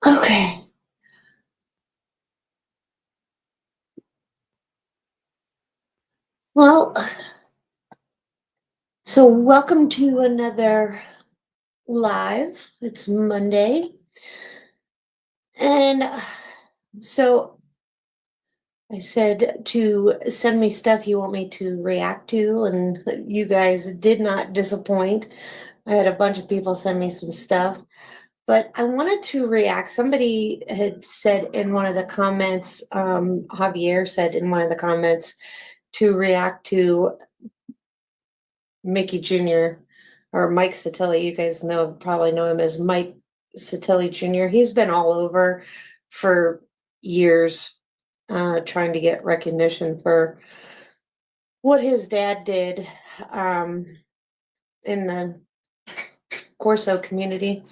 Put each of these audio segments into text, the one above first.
Okay. Well, so welcome to another live. It's Monday. And so I said to send me stuff you want me to react to, and you guys did not disappoint. I had a bunch of people send me some stuff, but I wanted to react. Somebody had said in one of the comments, Javier said in one of the comments to react to Mickey Jr. or Mike Sottlie. You guys probably know him as Mike Sottlie Jr. He's been all over for years, trying to get recognition for what his dad did in the Corso community.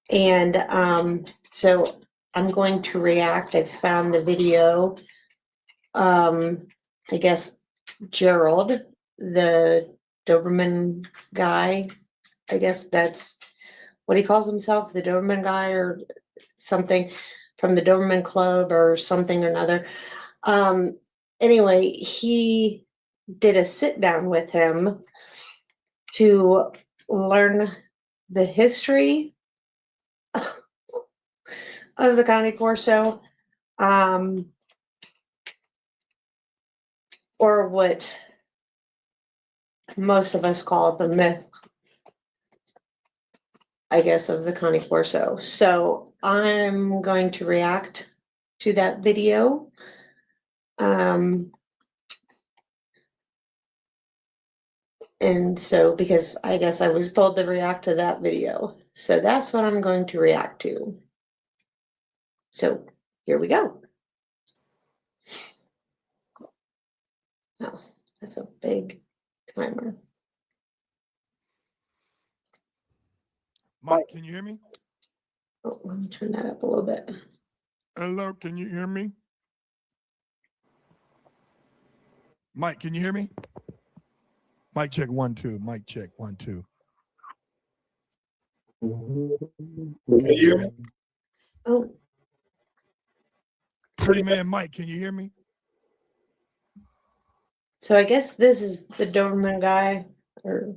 And so I'm going to react. I found the video. I guess Gerald, the Doberman guy, I guess that's what he calls himself, the Doberman guy or something from the Doberman Club or something or another. Anyway, he did a sit down with him to learn the history of the Cane Corso, or what most of us call the myth, I guess, of the Cane Corso. So I'm going to react to that video. And so, because I guess I was told to react to that video. So that's what I'm going to react to. So here we go. Oh, that's a big timer. Mike, can you hear me? Oh, let me turn that up a little bit. Hello, can you hear me? Mike, can you hear me? Mike, check 1, 2. Mike, check 1, 2. Can you hear me? Oh, Pretty man Mike, can you hear me? so I guess this is the Doberman guy, or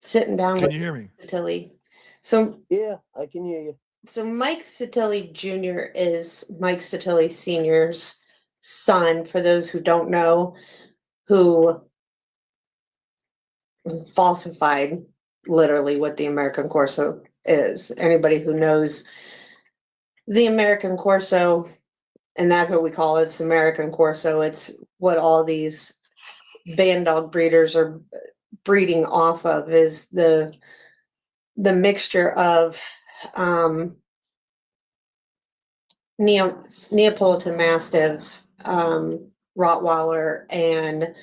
sitting down Can with you hear me? Sottlie. So yeah, I can hear you. So Mike Sottlie Jr. is Mike Sottlie Sr.'s son, for those who don't know, who falsified literally what the American Corso is. Anybody who knows the American Corso, and that's what we call it, it's American Corso. It's what all these band dog breeders are breeding off of, is the mixture of Neapolitan Mastiff, Rottweiler, and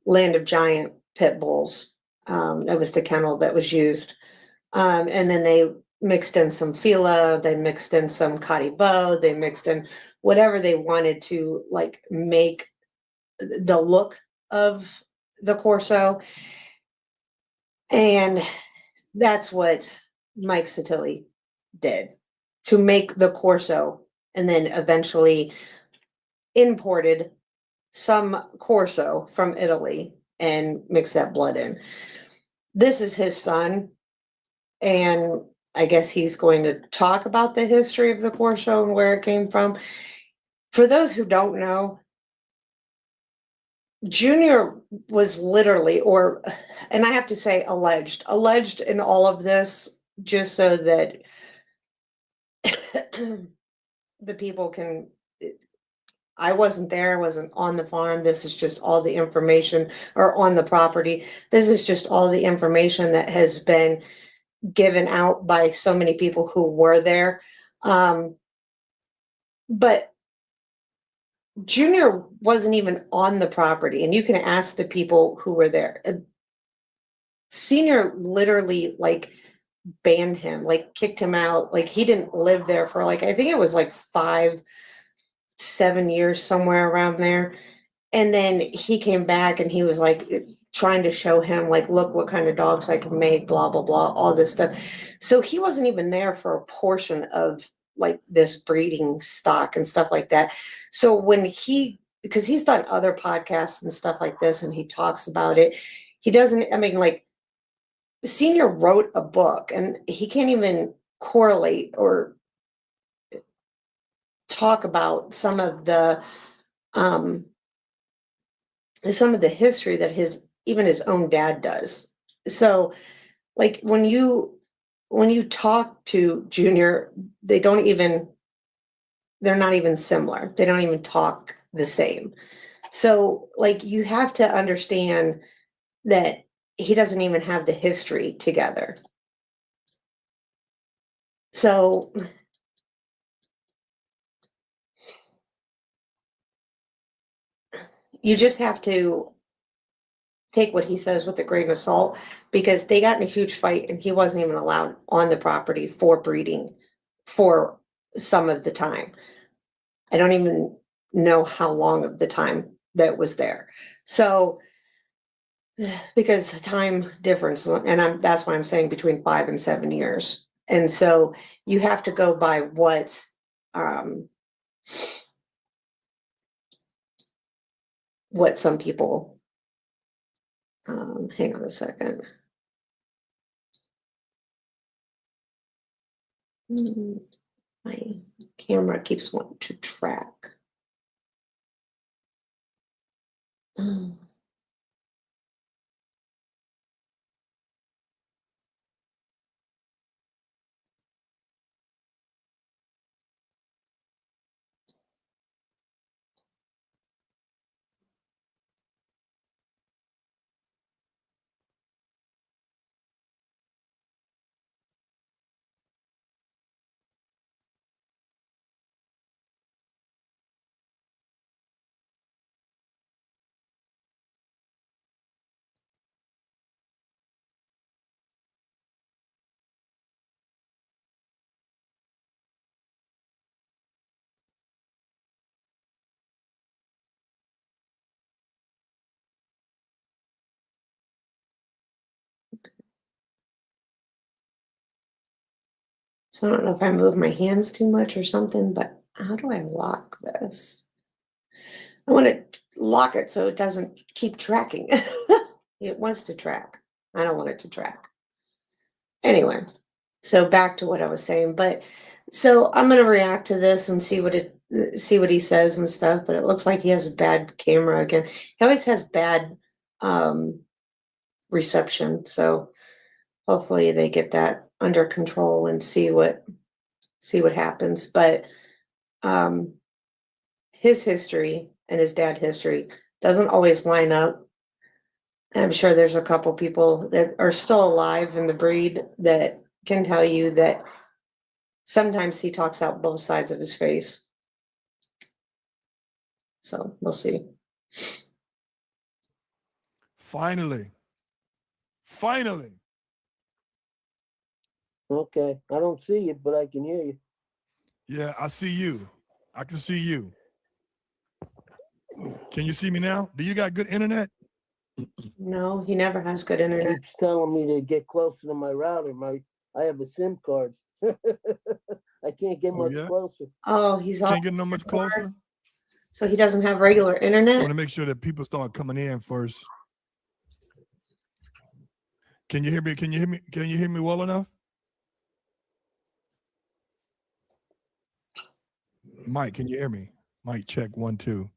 Land of Giant pit bulls. That was the kennel that was used. And then they mixed in some Fila, they mixed in some Cotty-Bow, they mixed in whatever they wanted to like make the look of the Corso. And that's what Mike Sottlie did to make the Corso, and then eventually imported some Corso from Italy and mixed that blood in. This is his son, and I guess he's going to talk about the history of the Corso and where it came from. For those who don't know, Junior was literally, and I have to say alleged in all of this, just so that the people can, I wasn't there, I wasn't on the farm. This is just all the information, or on the property. This is just all the information that has been given out by so many people who were there. But Junior wasn't even on the property, and you can ask the people who were there. Senior literally like banned him, like kicked him out. Like he didn't live there for like, I think it was like 5-7 years, somewhere around there. And then he came back and he was like trying to show him like, look what kind of dogs I can make, blah, blah, blah, all this stuff. So he wasn't even there for a portion of like this breeding stock and stuff like that. So when because he's done other podcasts and stuff like this and he talks about it, he doesn't, I mean, like, Senior wrote a book and he can't even correlate or talk about some of the history that even his own dad does. So like when you talk to Junior, they're not even similar. They don't even talk the same. So like you have to understand that he doesn't even have the history together. So you just have to take what he says with a grain of salt, because they got in a huge fight and he wasn't even allowed on the property for breeding for some of the time. I don't even know how long of the time that was there. So because the time difference, and that's why I'm saying between 5 and 7 years. And so you have to go by what some people, hang on a second. My camera keeps wanting to track. So I don't know if I move my hands too much or something, but how do I lock this? I want to lock it so it doesn't keep tracking. It wants to track. I don't want it to track. Anyway, so back to what I was saying. But so I'm gonna react to this and see what he says and stuff. But it looks like he has a bad camera again. He always has bad reception. So hopefully they get that under control and see what happens. But his history and his dad history doesn't always line up. I'm sure there's a couple people that are still alive in the breed that can tell you that sometimes he talks out both sides of his face. So we'll see. Finally. Okay, I don't see you, but I can hear you. Yeah, I see you. I can see you. Can you see me now? Do you got good internet? No, he never has good It internet. keeps telling me to get closer to my router. I have a SIM card. I can't get much closer. Oh, he's Can't get no much closer. So he doesn't have regular I internet. want to make sure that people start coming in first. Can you hear me? Can you hear me? Can you hear me well enough? Mike, can you hear me? Mike, check 1, 2.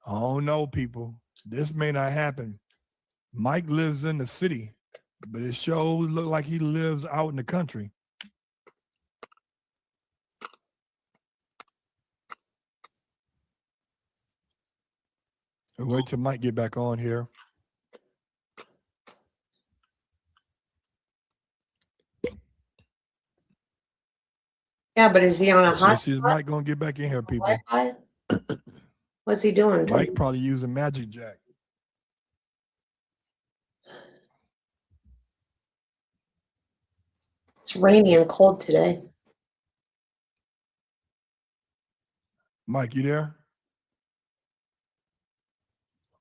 Oh no, people. This may not happen. Mike lives in the city, but it sure look like he lives out in the country. Wait till Mike get back on here. Yeah, but is he on a Let's hot see, is Mike gonna get back in here, people? Wi-Fi? What's he doing? Mike probably using Magic Jack. It's rainy and cold today. Mike, you there?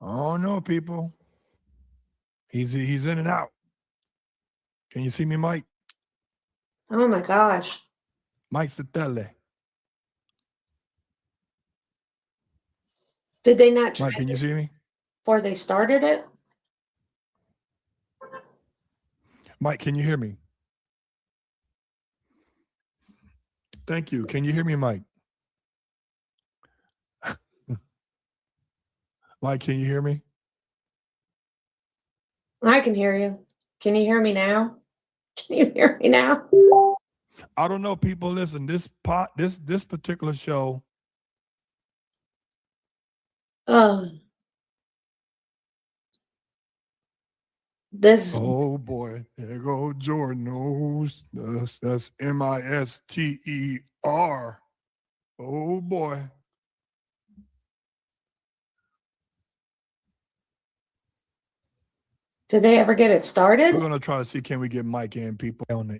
Oh no, people. He's in and out. Can you see me, Mike? Oh my gosh. Mike Sottlie. Did they not try Mike, can you this see me? before they started it? Mike, can you hear me? Thank you. Can you hear me, Mike? Mike, can you hear me? I can hear you. Can you hear me now? Can you hear me now? I don't know, people. Listen, this particular show. Oh, this. Oh boy, there go Jordan. Oh, that's Mister. Oh boy. Did they ever get it We're started? gonna try to see can we get Mike in, people, on the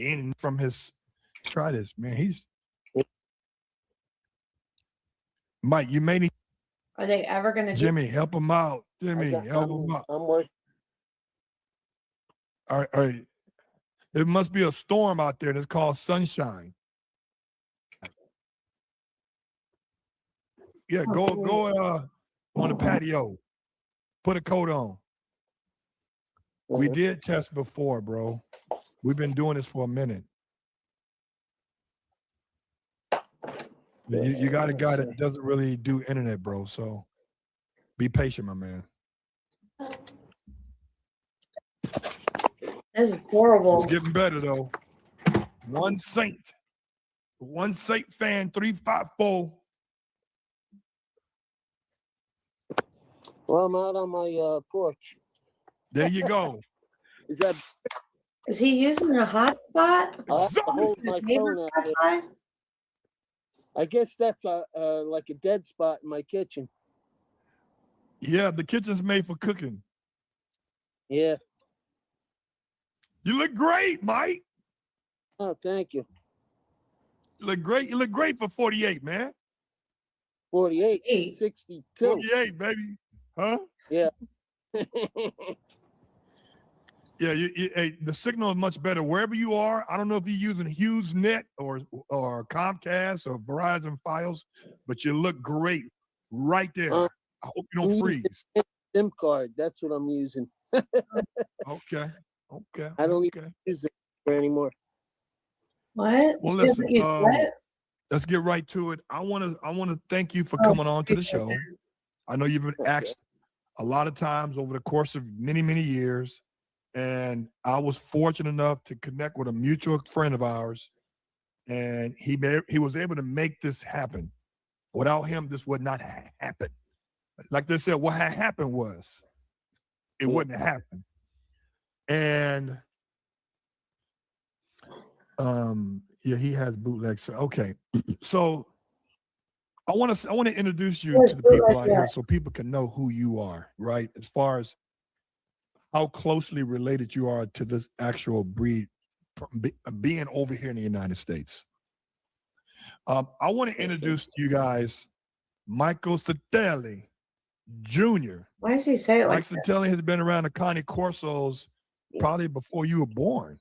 end from his. Try this, man. He's Mike. You may need Are they ever going to do? Jimmy. Help him out. Jimmy, help him out. I'm working. All right. It must be a storm out there that's called sunshine. Yeah, go on the patio. Put a coat on. We did test before, bro. We've been doing this for a minute. You got a guy that doesn't really do internet, bro. So be patient, my man. This is horrible. It's getting better though. One Saint fan, 354. Well, I'm out on my porch. There you go. Is that? Is he using a hotspot? I have to hold my phone out there. Wi-Fi? I guess that's like a dead spot in my kitchen. Yeah, the kitchen's made for cooking. Yeah. You look great, Mike. Oh, thank you. You look great. You look great for 48, man. 48, 62. 48, baby. Huh? Yeah. Yeah, hey, the signal is much better wherever you are. I don't know if you're using HughesNet or Comcast or Verizon Files, but you look great right there. I hope you don't freeze. SIM card. That's what I'm using. Okay. I don't even use it anymore. What? Well, listen. Let's get right to it. I want to thank you for coming on to the show. I know you've been asked a lot of times over the course of many, many years. And I was fortunate enough to connect with a mutual friend of ours, and he was able to make this happen. Without him, this would not happen. Like they said, what had happened was it wouldn't have happened. And yeah, he has bootlegs. So, okay, so I want to introduce you to the people out here so people can know who you are, right? As far as how closely related you are to this actual breed from being over here in the United States. I want to introduce to you guys Michael Sottlie Jr. Why does he say it like Mike Sottlie has been around the County Corsos probably before you were born.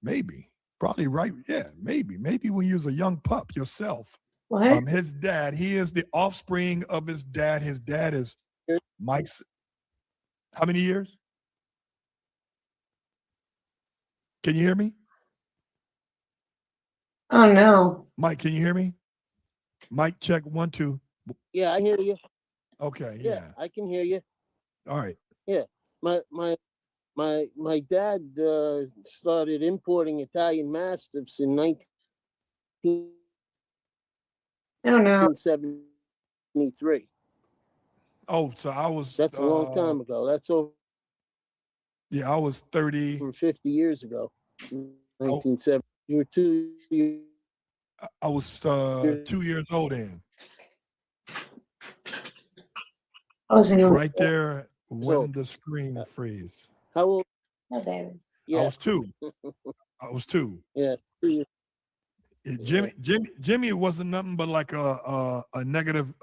Maybe. Probably right. Yeah, maybe. Maybe when you was a young pup yourself. What? His dad, he is the offspring of his dad. His dad is Mike's. How many years? Can you hear me? Oh no. Mike, can you hear me? Mike, check 1, 2. Yeah, I hear you. Okay, Yeah, yeah. I can hear you. All right. Yeah, my dad started importing Italian Mastiffs in 1973. Oh, so I was. That's a long time ago. That's over. Yeah, I was 30. 50 years ago. 1970. You were 2 years. I was 2 years old then. Right there when the screen freeze. How old? Okay. Yeah. I was 2. I was 2. Yeah. 2 years. Jimmy wasn't nothing but like a negative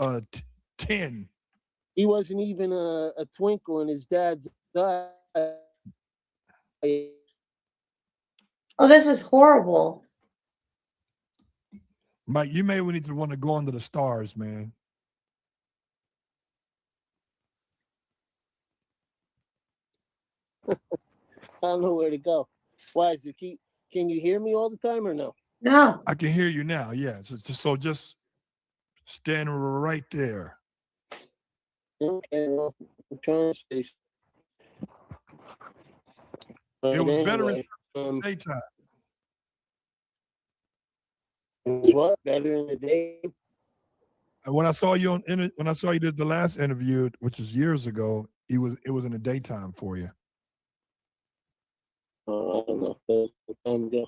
10. He wasn't even a twinkle in his dad's eye. Oh, this is horrible. Mike, you may need to want to go under the stars, man. I don't know where to go. Why is it keep? Can you hear me all the time or no? No. I can hear you now. Yeah. So just stand right there. Okay, well, I'm trying to stay. It was better in um, the daytime. what better in the day? And when I saw you when I saw you did the last interview, which is years ago, it was in the daytime for you. I don't know. That's the time to go.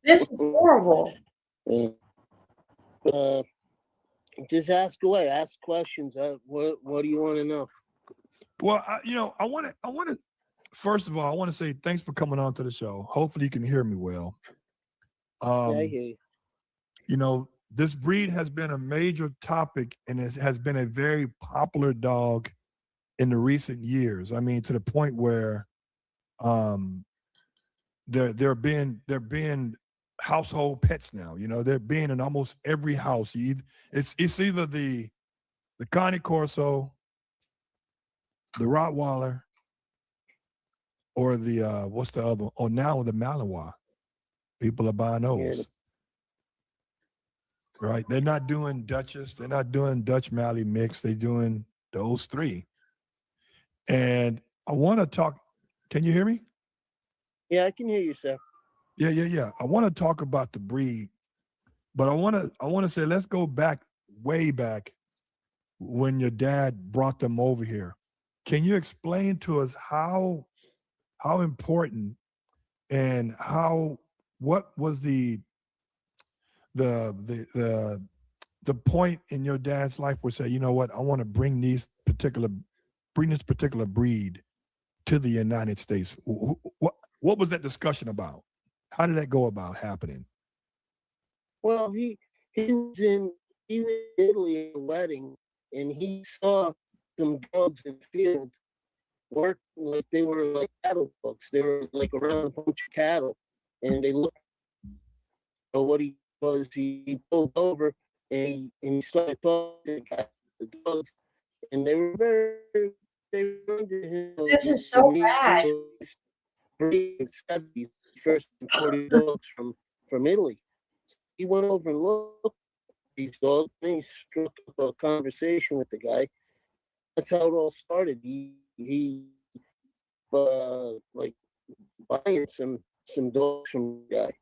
This is horrible. Yeah. Just ask away. Ask questions. What do you want to know? Well, I want to. First of all, I want to say thanks for coming on to the show. Hopefully, you can hear me well. Yeah, I hear you. You know, this breed has been a major topic, and it has been a very popular dog in the recent years. I mean, to the point where, they're being household pets now. You know, they're being in almost every house. It's either the Connie Corso, the Rottweiler, or the what's the other? Oh, now the Malinois. People are buying those. Right? They're not doing Duchess. They're not doing Dutch Mallee mix. They're doing those three. And I want to talk. Can you hear me? Yeah, I can hear you, sir. Yeah. I want to talk about the breed, but I want to say let's go back way back when your dad brought them over here. Can you explain to us how important and what was the point in your dad's life where say, you know what, I want to bring this particular breed to the United States? What was that discussion about? How did that go about happening? Well, he was in Italy at a wedding, and he saw some dogs in the field work like they were like cattle dogs. They were like around a bunch of cattle, and they looked. So what he was, he pulled over and he started talking to the dogs, and they were they reminded him of This is the so bad. breed in the 70s, first imported dogs from Italy. He went over and looked at these dogs, and he struck up a conversation with the guy. That's how it all started. He like buying some dogs from the guy.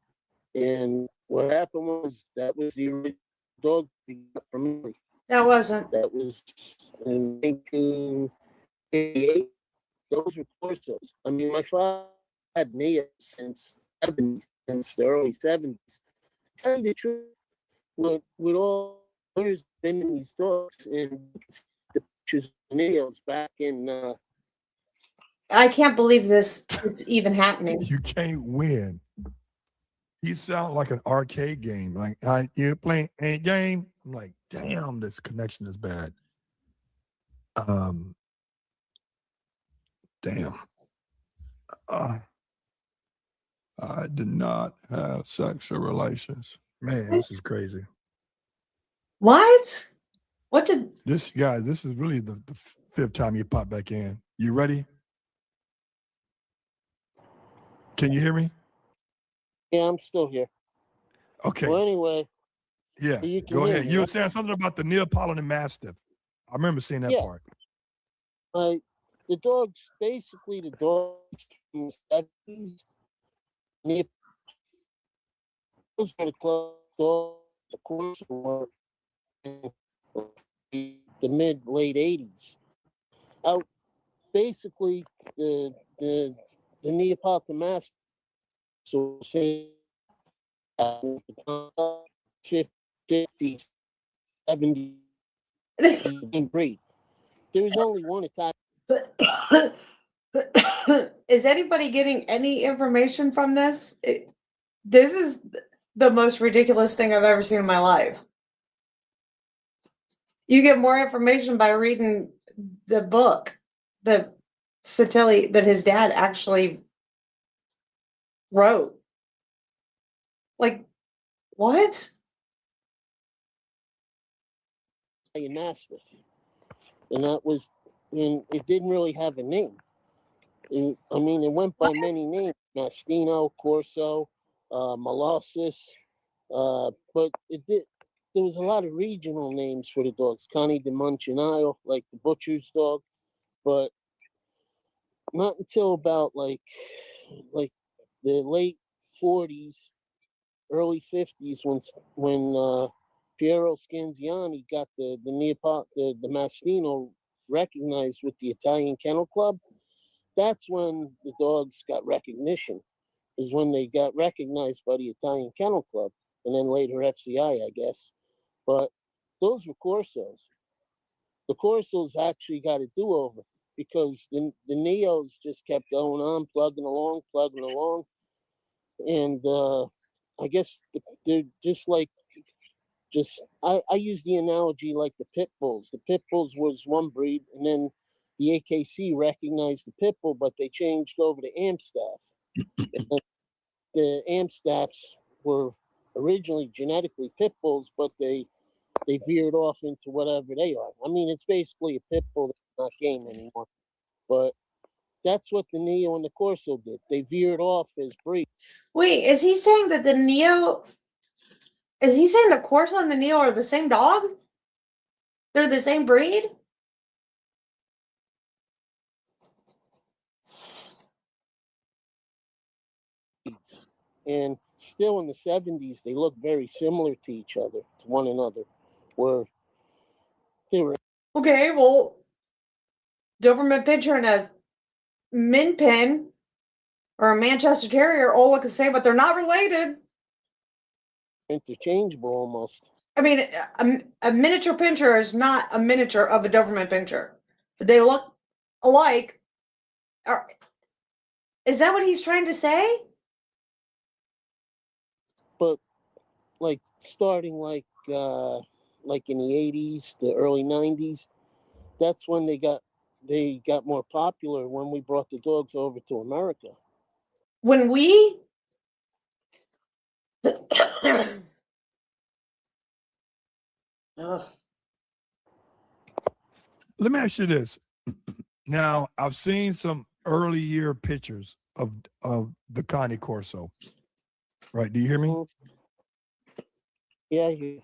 And what happened was that was the original dog we got from Italy. That wasn't. That was in 1988. Those were Corsos. I mean, my father had Nia since since the early 70s. Kind of true with all years been in these dogs, and the pictures of Nia's back in. I can't believe this is even happening. You can't win. He sounds like an arcade game. Like, you playing a game? I'm like, damn, this connection is bad. Damn. I did not have sexual relations. Man, this is crazy. What? What did? This is really the fifth time you pop back in. You ready? Can you hear me? Yeah, I'm still here. Okay. Well, anyway. Yeah. You Go ahead. Me, You were saying something about the Neapolitan Mastiff. I remember seeing that part. The dogs, basically the dogs from the 70s, those were the club dogs, the Corso were in the mid late 80s. Out basically the Neapolitan Mastiff, so say 50s, 70s breed. There was only one attack. Is anybody getting any information from this? This is the most ridiculous thing I've ever seen in my life. You get more information by reading the book, the Sottlie that his dad actually wrote. Like, what? Italian Mastiff, and it didn't really have a name. I mean, it went by many names: Mastino, Corso, Molossus, but it did. There was a lot of regional names for the dogs. Connie de Munchinayo, like the butcher's dog, but not until about like the late 40s, early 50s, when Piero Scanziani got the Mastino recognized with the Italian Kennel Club. That's when the dogs got recognition. Is when they got recognized by the Italian Kennel Club, and then later FCI, I guess. But those were Corsos. The Corsos actually got a do-over because the Neos just kept going on, plugging along, and I guess they're just like I use the analogy like the pit bulls. The pit bulls was one breed, and then the AKC recognized the pit bull, but they changed over to Amstaff. And the Amstaffs were originally genetically pit bulls, but they veered off into whatever they are. I mean, it's basically a pit bull that's not game anymore. But that's what the Neo and the Corso did. They veered off as breeds. Wait, is he saying that the Neo? Is he saying the Corso and the Neo are the same dog? They're the same breed? And still in the 70s, they look very similar to each other, to one another, where they were. Okay, well, Doberman Pinscher and a Min Pin or a Manchester Terrier all look the same, but they're not related. Interchangeable almost. I mean, a miniature Pinscher is not a miniature of a Doberman Pinscher. They look alike. Is that what he's trying to say? But like starting like in the 80s, the early 90s, that's when they got more popular when we brought the dogs over to America. When we Ugh. Let me ask you this. Now, I've seen some early year pictures of the Cane Corso. Right? Do you hear me? Yeah, yeah.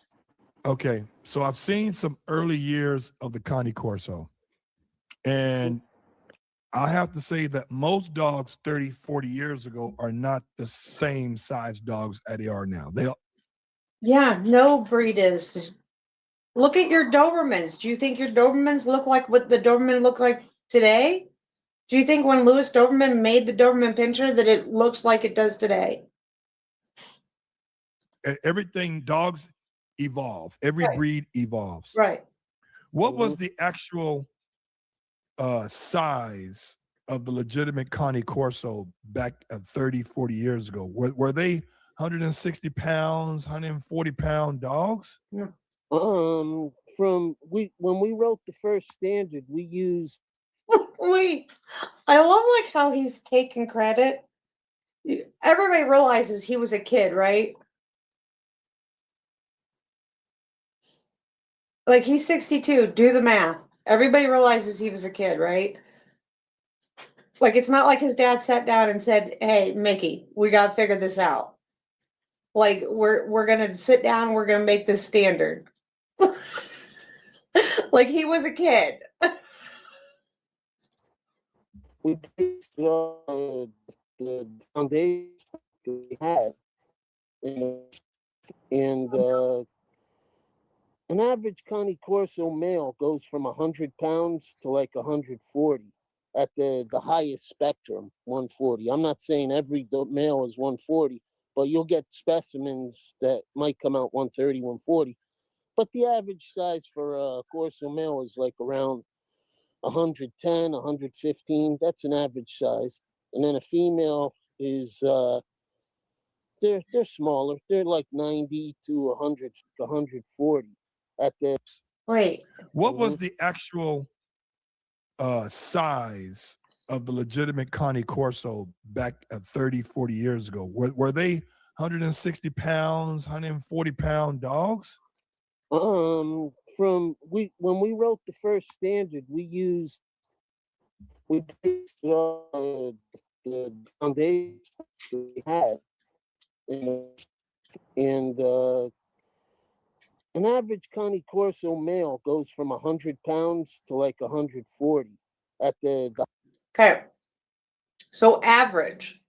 Okay. So I've seen some early years of the Cane Corso. And I have to say that most dogs 30, 40 years ago are not the same size dogs as they are now. Yeah, no breed is. Look at your Dobermans. Do you think your Dobermans look like what the Doberman look like today? Do you think when Louis Doberman made the Doberman Pinscher that it looks like it does today? Everything, dogs evolve. Every Right. breed evolves. Right. What was the actual size of the legitimate Cane Corso back 30, 40 years ago? Were they 160 pounds, 140-pound dogs? No. When we wrote the first standard, we used. Wait, I love like how he's taking credit. Everybody realizes he was a kid, right? Like he's 62. Do the math. Everybody realizes he was a kid, right? Like it's not like his dad sat down and said, "Hey, Mickey, we got to figure this out. Like we're going to sit down, we're going to make this standard." Like he was a kid. We based the foundation that we had, and an average Cane Corso male goes from 100 pounds to like 140 at the highest spectrum, 140. I'm not saying every male is 140, but you'll get specimens that might come out 130, 140. But the average size for a Corso male is like around 110, 115. That's an average size. And then a female is they're smaller. They're like 90 to 100, 140 at the. Wait. What was the actual size of the legitimate Connie Corso back at 30, 40 years ago? Were they 160 pounds, 140-pound dogs? When we wrote the first standard, we based the foundation that we had, and an average Connie Corso male goes from 100 pounds to like 140 at the Okay. So average.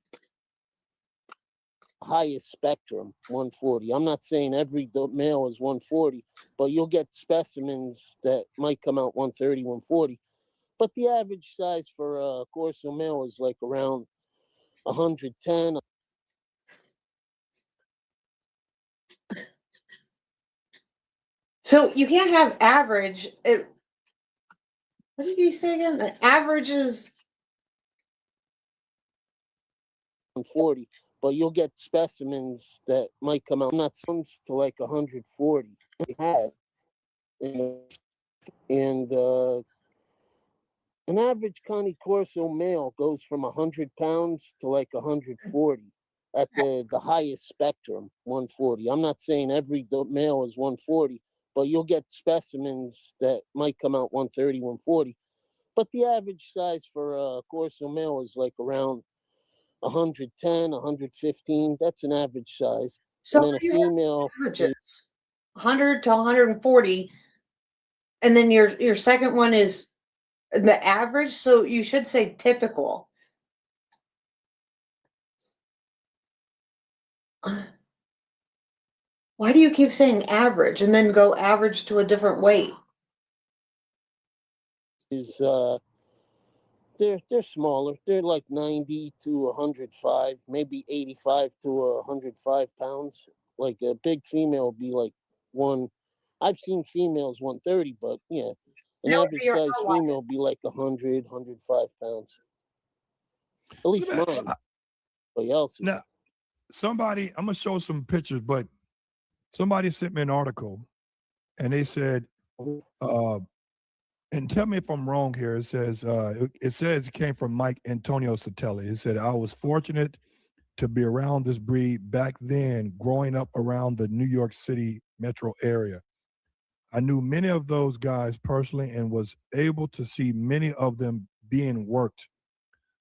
highest spectrum, 140. I'm not saying every male is 140, but you'll get specimens that might come out 130, 140. But the average size for a Corso male is like around 110. So you can't have average. What did you say again? The average is 140, but you'll get specimens that might come out not sounds to like 140. We had, and an average Connie Corso male goes from 100 pounds to like 140 at the highest spectrum, 140. I'm not saying every male is 140, but you'll get specimens that might come out 130, 140. But the average size for a Corso male is like around 110, 115. That's an average size. so And then a you have female is averages 100 to 140, and then your second one is the average. So you should say typical. Why do you keep saying average and then go average to a different weight? they're smaller. They're like 90 to 105, maybe 85 to 105 pounds. Like a big female would be like one. I've seen females 130, but yeah, an That would average be your size outlier. female would be like 100, 105 pounds. At least Look at mine. that. Everybody else. Now, somebody, I'm gonna show some pictures, but somebody sent me an article and they said, Mhm. and tell me if I'm wrong here. It says it came from Mike Antonio Sottlie. It said, I was fortunate to be around this breed back then, growing up around the New York City metro area. I knew many of those guys personally and was able to see many of them being worked.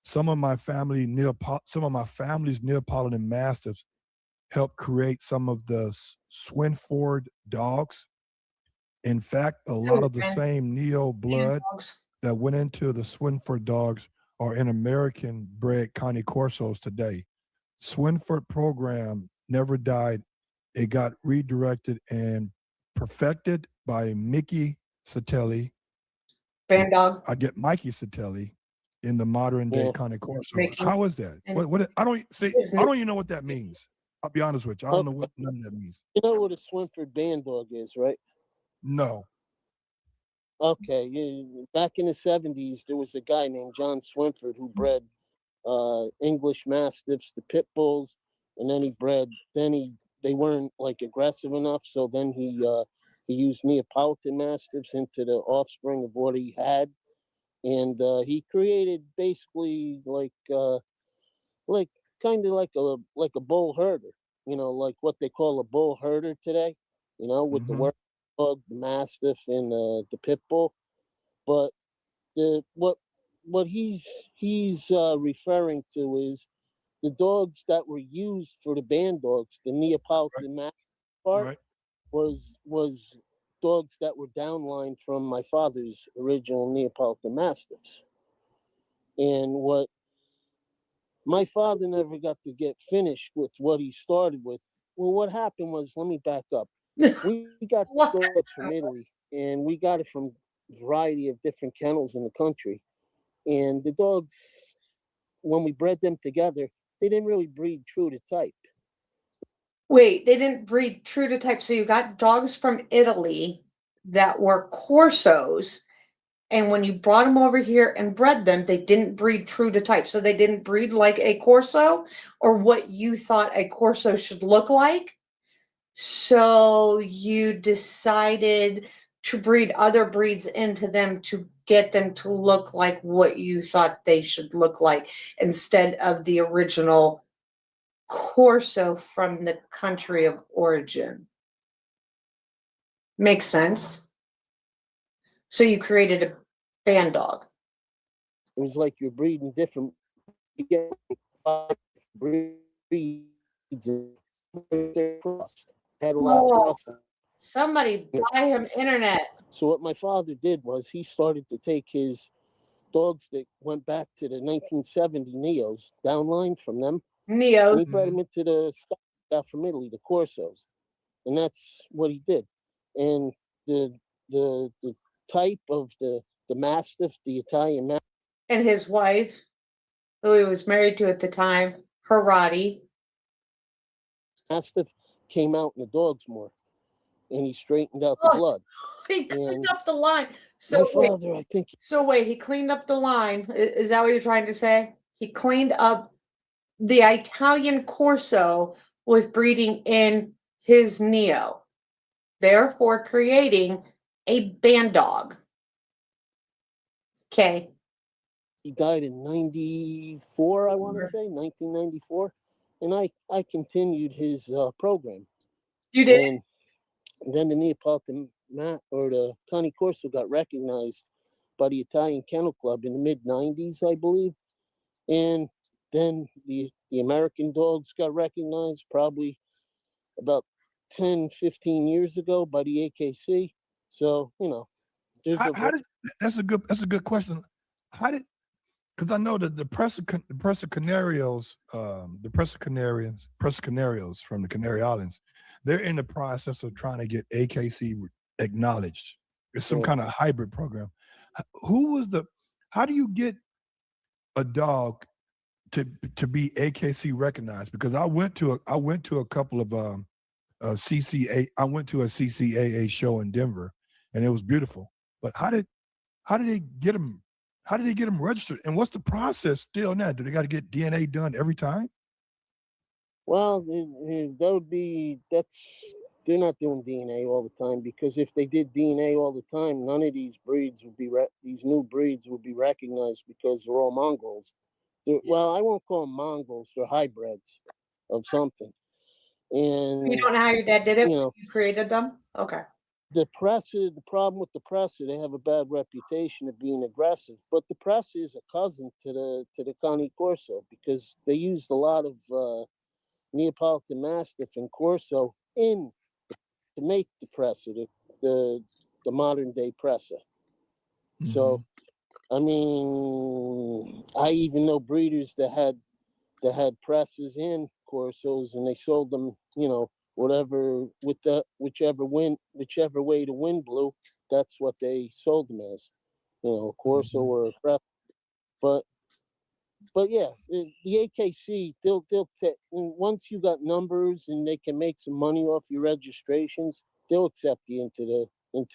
Some of my family's Neapolitan Mastiffs helped create some of the Swinford dogs. In fact, a lot of the Okay. same Neo blood Dogs. that went into the Swinford dogs are in American bred Connie Corsos today. Swinford program never died. It got redirected and perfected by Mickey Sottlie. Band dog. I get Mikey Sottlie in the modern day Yeah. Connie Corso. Mickey. How is that? And What I don't see. his I name- don't even know what that means. I'll be honest with you. I don't know Okay. what none of that means. You know what a Swinford band dog is, right? No. Okay. Yeah. Back in the 70s, there was a guy named John Swinford who bred English Mastiffs, the pit bulls, and then they weren't like aggressive enough, so then he used Neapolitan Mastiffs into the offspring of what he had, and he created basically like kind of like a bull herder, like what they call a bull herder today, with the Mhm. work dog, the Mastiff, and the pit bull, but the what he's referring to is the dogs that were used for the band dogs, the Right. Neapolitan Mastiff part Right. was dogs that were downline from my father's original Neapolitan Mastiffs. And what my father never got to get finished with what he started with. Well, what happened was, let me back up. We got What? dogs from Italy, and we got it from a variety of different kennels in the country. And the dogs, when we bred them together, they didn't really breed true to type. Wait, they didn't breed true to type. So you got dogs from Italy that were Corsos, and when you brought them over here and bred them, they didn't breed true to type. So they didn't breed like a Corso or what you thought a Corso should look like. So you decided to breed other breeds into them to get them to look like what you thought they should look like instead of the original Corso from the country of origin. Makes sense. So you created a band dog. It was like you're breeding different. You get 5 breeds cross. Had a lot of Oh, cross. somebody buy him internet. So what my father did was he started to take his dogs that went back to the 1970 Neos, downline from them, and Neo. he brought them into the stuff from Italy, the Corsos, and that's what he did. And the type of the Mastiff, the Italian Mastiff. And his wife, who he was married to at the time, Harati. Mastiff came out in the dogs more, and he straightened out the blood. He cleaned And up the line. My So wait, father, I think, he cleaned up the line. Is that what you're trying to say? He cleaned up the Italian Corso with breeding in his Neo, therefore creating a band dog. Okay. he died in 94, I want to say, 1994. And I continued his program. You did? And then the Neapolitan or the Cane Corso got recognized by the Italian Kennel Club in the mid-90s, I believe. And then the American dogs got recognized probably about 10, 15 years ago by the AKC. So, there's That's a good question. How did, because I know that the Presa Canarios from the Canary Islands, they're in the process of trying to get AKC acknowledged. It's some kind of hybrid program. How do you get a dog to be AKC recognized? Because I went to a couple of CCA. I went to a CCAA show in Denver, and it was beautiful. But how did they get them? How did they get them registered? And what's the process still now? Do they got to get DNA done every time? Well, they're not doing DNA all the time, because if they did DNA all the time, none of these breeds would be these new breeds would be recognized, because they're all mongrels. Well, I won't call them mongrels; they're hybrids of something. And You don't know how your dad did it? You created them? Okay. The problem with the Presa, they have a bad reputation of being aggressive. But the Presa is a cousin to the Cane Corso, because they used a lot of Neapolitan Mastiff and Corso to make the Presa, the modern day Presa. Mm-hmm. So, I mean, I even know breeders that had Presas and Corsos, and they sold them, whatever whichever way the wind blew, that's what they sold them as, Corso or a Presa. But yeah, the AKC, they'll once you got numbers and they can make some money off your registrations, they'll accept you into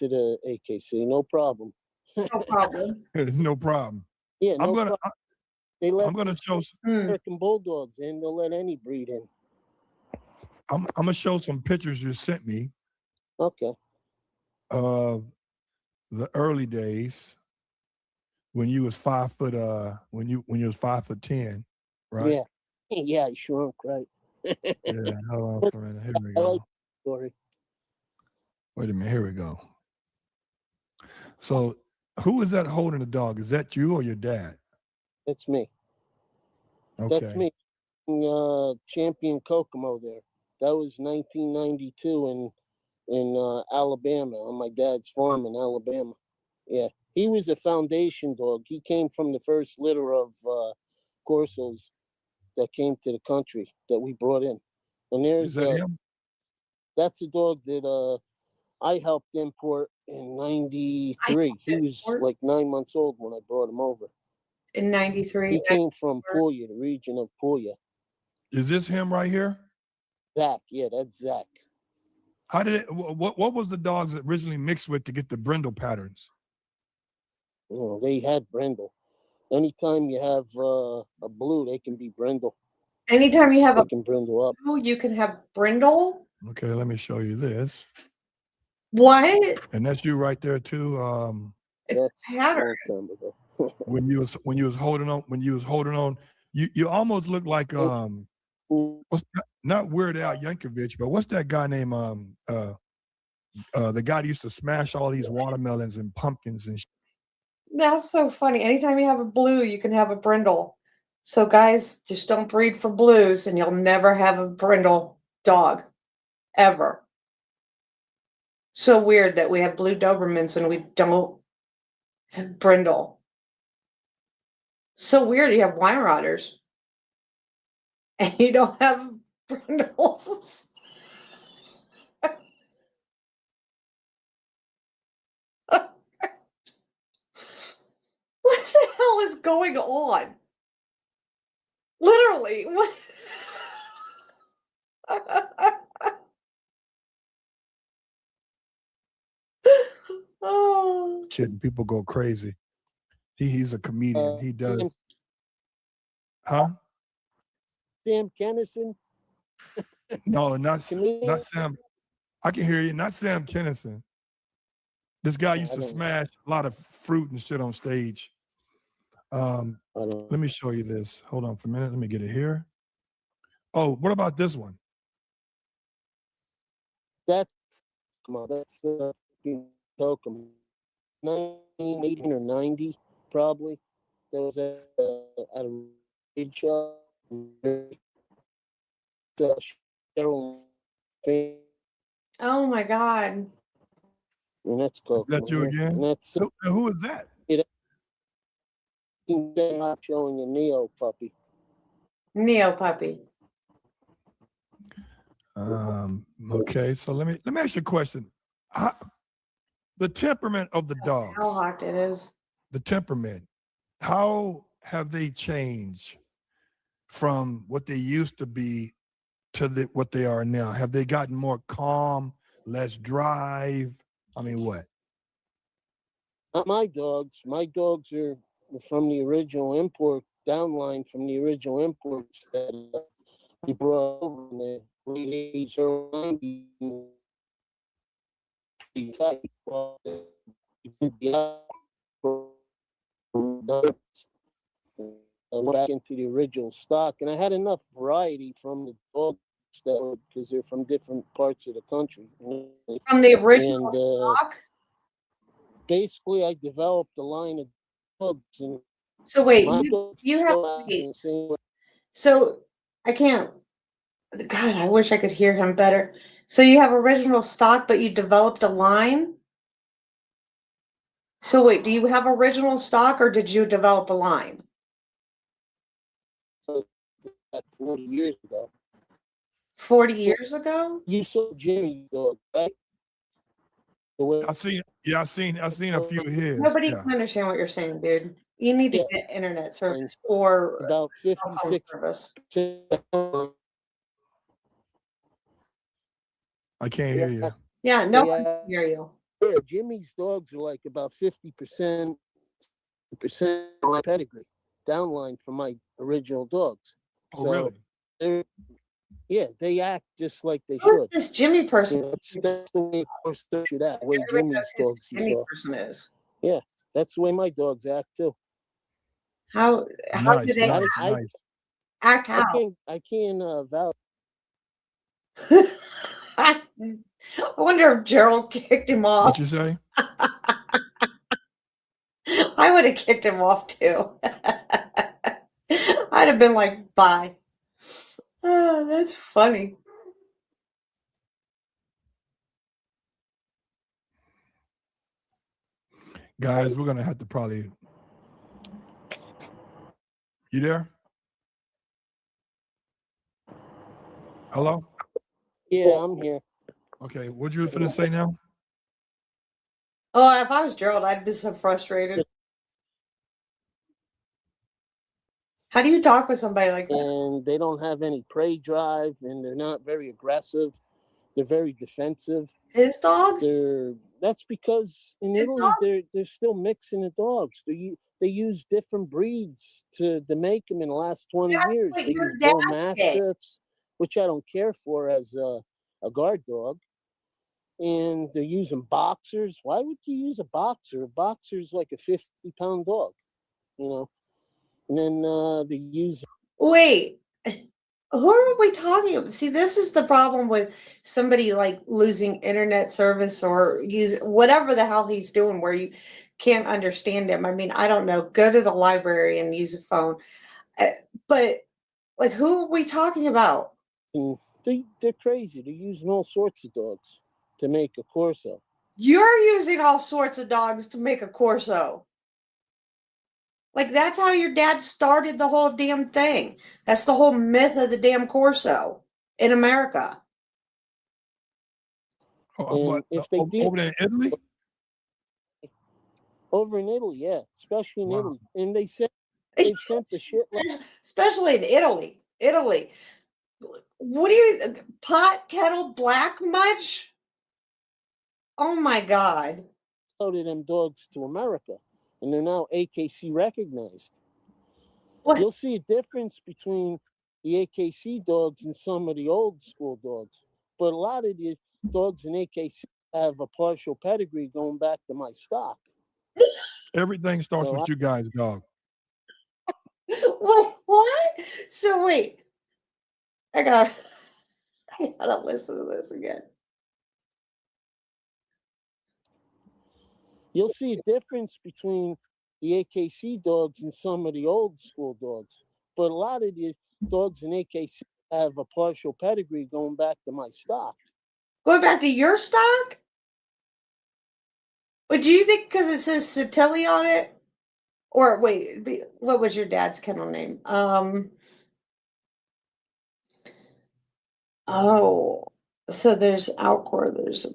the AKC, no problem. No problem. No problem. Yeah, no problem. I'm gonna show American Bulldogs, and they'll let any breed in. I'm gonna show some pictures you sent me. Okay. Of the early days when you was 5 foot. When you was 5'10", right? Yeah. Yeah, I shrunk, right? Yeah. Hold on for a minute. Here we go. I like the story. Wait a minute. Here we go. So, who is that holding the dog? Is that you or your dad? That's me. Okay. That's me. Champion Kokomo there. That was 1992 in Alabama, on my dad's farm in Alabama. Yeah, he was a foundation dog. He came from the first litter of Corsos that came to the country that we brought in. And Is that him? That's a dog that I helped import in 93. He was like 9 months old when I brought him over. In 93? He came from Puglia, the region of Puglia. Is this him right here? Zach, yeah, that's Zach. How did it? What was the dogs that originally mixed with to get the brindle patterns? Oh, they had brindle. Anytime you have a blue, they can be brindle. Anytime you have they can brindle up. Blue, you can have brindle. Okay, let me show you this. What? And that's you right there too. It's That's a a pattern. long time ago. when you was holding on, you almost look like what's not Weird Al Yankovic, but what's that guy named the guy that used to smash all these watermelons and pumpkins and That's so funny. Anytime you have a blue, you can have a brindle. So guys, just don't breed for blues and you'll never have a brindle dog. Ever. So weird that we have blue Dobermans and we don't have brindle. So weird you have Weimaraters and you don't have brindles. What the hell is going on? Literally. What? Oh. shit, and people go crazy. He's a comedian. He does, huh? Sam Kennison, No, not comedian. Sam. I can hear you. Not Sam Kennison. This guy used I to don't know. smash a lot of fruit and shit on stage. I don't. Let me show you this. Hold on for a minute. Let me get it here. Oh, what about this one? That's come on. That's Pokemon. 1980 or 90, probably. That was at a raid shop. Cheryl, Oh my God. and that's Is Pokemon. that you yeah. again? And that's Who is that? not showing a Neo puppy. Neo puppy. Okay, so let me ask you a question. The temperament of the How dogs, hot it is. the temperament, how have they changed from what they used to be to what they are now? Have they gotten more calm, less drive? I mean, what? Not my dogs. My dogs are from the original import, downline from the original imports that we brought over in the late 80s, early 90s. Tight. Well, we did the went back into the original stock, and I had enough variety from the dogs that because they're from different parts of the country. From the original And stock? basically, I developed a line of dogs, and So wait, my you dogs have still act wait. in the same way. So I can't. God, I wish I could hear him better. So you have original stock, but you developed a line? So wait, do you have original stock or did you develop a line? That 40 years ago. 40 years ago? You saw Jimmy's dog, right? The way I've seen a few of his. Nobody Yeah. can understand what you're saying, dude. You need to Yeah. get internet service or about cell phone 56 service. I can't hear you. Yeah, no one Yeah. can hear you. Yeah, Jimmy's dogs are like about 50% of my pedigree, downline from my original dogs. Oh, So really? they're they act just like they Who's should. this Jimmy person? That's the way Corso should act. The way Everybody knows Jimmy's who dogs this you Jimmy saw. person is. That's the way my dogs act too. How do Nice, they nice, I, nice. act I how? can't vouch. I wonder if Gerald kicked him off. What you say? I would have kicked him off too. I'd have been like, bye. Oh, that's funny. Guys, we're gonna have to probably. You there? Hello? Yeah, I'm here. Okay, what you was finna say now? Oh, if I was Gerald, I'd be so frustrated. How do you talk with somebody like that? And they don't have any prey drive, and they're not very aggressive. They're very defensive. His dogs? That's because in His Italy dogs? they're still mixing the dogs. They use different breeds to make them in the last 20 That's years. what They your use dad bull did. mastiffs, which I don't care for as a guard dog. and they're using boxers. Why would you use a boxer? A boxer's like a 50-pound dog, you know. And then they use Wait, who are we talking about? See, this is the problem with somebody like losing internet service or use whatever the hell he's doing where you can't understand him. I mean, I don't know. Go to the library and use a phone. But like, who are we talking about? they're crazy. They're using all sorts of dogs to make a Corso. You're using all sorts of dogs to make a Corso. Like, that's how your dad started the whole damn thing. That's the whole myth of the damn Corso in America. And if they did over there in Italy, over in Italy, yeah, especially in Wow. Italy, and they said they've sent the shit. Especially in Italy. Italy. What do you pot kettle black much? Oh my God. Loaded them dogs to America, and they're now AKC recognized. What? You'll see a difference between the AKC dogs and some of the old school dogs, but a lot of the dogs in AKC have a partial pedigree going back to my stock. everything starts So with you guys, dog. What? So wait. I gotta listen to this again. You'll see a difference between the AKC dogs and some of the old school dogs, but a lot of the dogs in AKC have a partial pedigree going back to my stock. Going back to your stock? What do you think because it says Sottlie on it? Or wait, what was your dad's kennel name? Oh, so there's Alcor, there's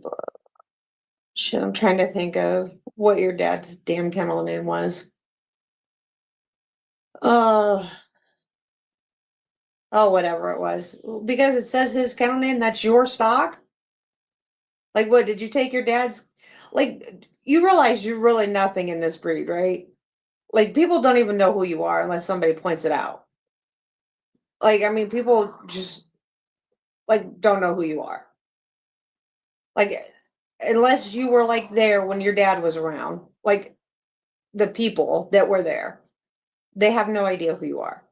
shit, I'm trying to think of what your dad's damn kennel name was. Oh, whatever it was. Because it says his kennel name, that's your stock? Like, what, did you take your dad's? Like, you realize you're really nothing in this breed, right? Like, people don't even know who you are unless somebody points it out. Like, I mean, people just, like, don't know who you are. Like, unless you were, like, there when your dad was around. Like, the people that were there. They have no idea who you are.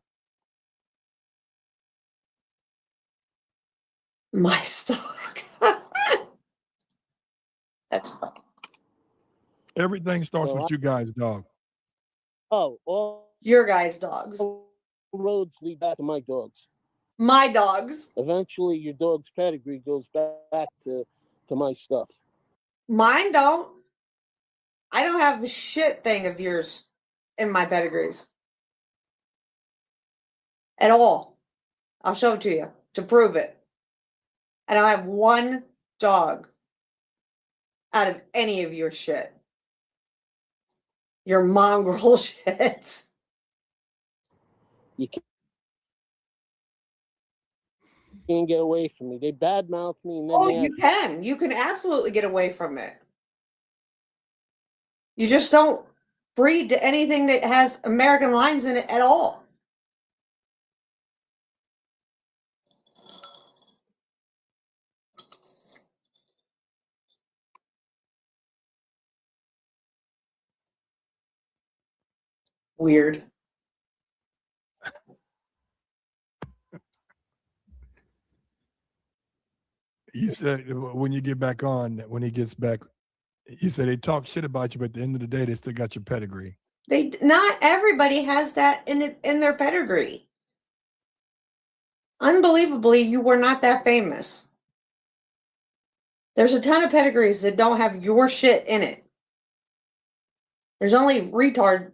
My stock. That's funny. Everything starts So with you guys, dog. all Your guys' dogs. roads lead back to my dogs. My dogs. Eventually, your dog's pedigree goes back to my stuff. Mine don't. I don't have a shit thing of yours in my pedigrees. At all. I'll show it to you to prove it. And I have one dog out of any of your shit. Your mongrel shit. You can't get away from me. They badmouth me, and then Oh, they you can. You can absolutely get away from it. You just don't breed to anything that has American lines in it at all. Weird. He said when you get back on, when he gets back, he said they talk shit about you, but at the end of the day, they still got your pedigree. They not everybody has that in their pedigree. Unbelievably, you were not that famous. There's a ton of pedigrees that don't have your shit in it. There's only retard.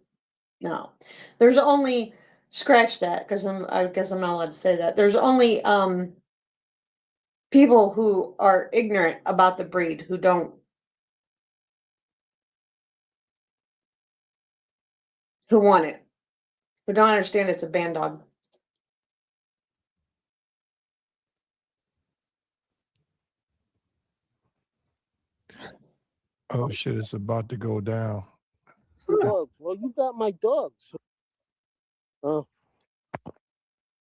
No, there's only scratch that because I guess I'm not allowed to say that. There's only people who are ignorant about the breed who don't who want it, who don't understand it's a band dog. Oh shit, it's about to go down. dogs. Well, you got my dogs.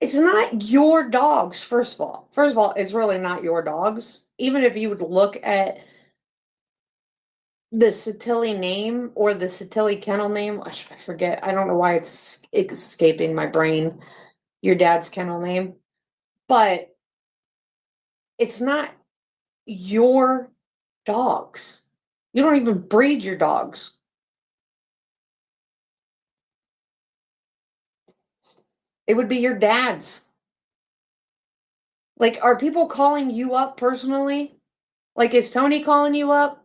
It's not your dogs, first of all. First of all, it's really not your dogs. Even if you would look at the Sottlie name or the Sottlie kennel name. I forget. I don't know why it's escaping my brain. Your dad's kennel name, but it's not your dogs. You don't even breed your dogs. It would be your dad's. Like, are people calling you up personally? Like, is Tony calling you up?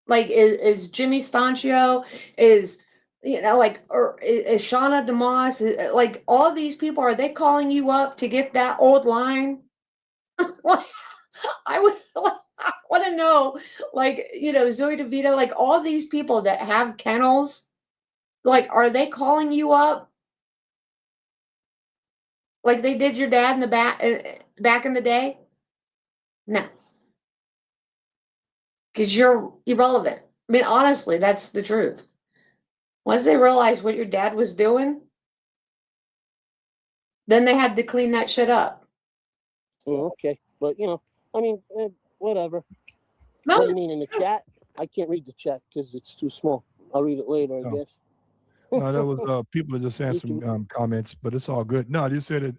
Like, is Jimmy Stanchio? Is, like, or is Shauna DeMoss? Like, all these people, are they calling you up to get that old line? Like, I would I want to know, like, Zoe DeVito, like, all these people that have kennels, like, are they calling you up? Like they did your dad in the back in the day? No, because you're irrelevant. I mean, honestly, that's the truth. Once they realized what your dad was doing, then they had to clean that shit up. Okay, but I mean, whatever. No, What do you mean in the chat? I can't read the chat because it's too small. I'll read it later, I No. guess. No, that was people are just saying You some can- comments, but it's all good. No, I just said it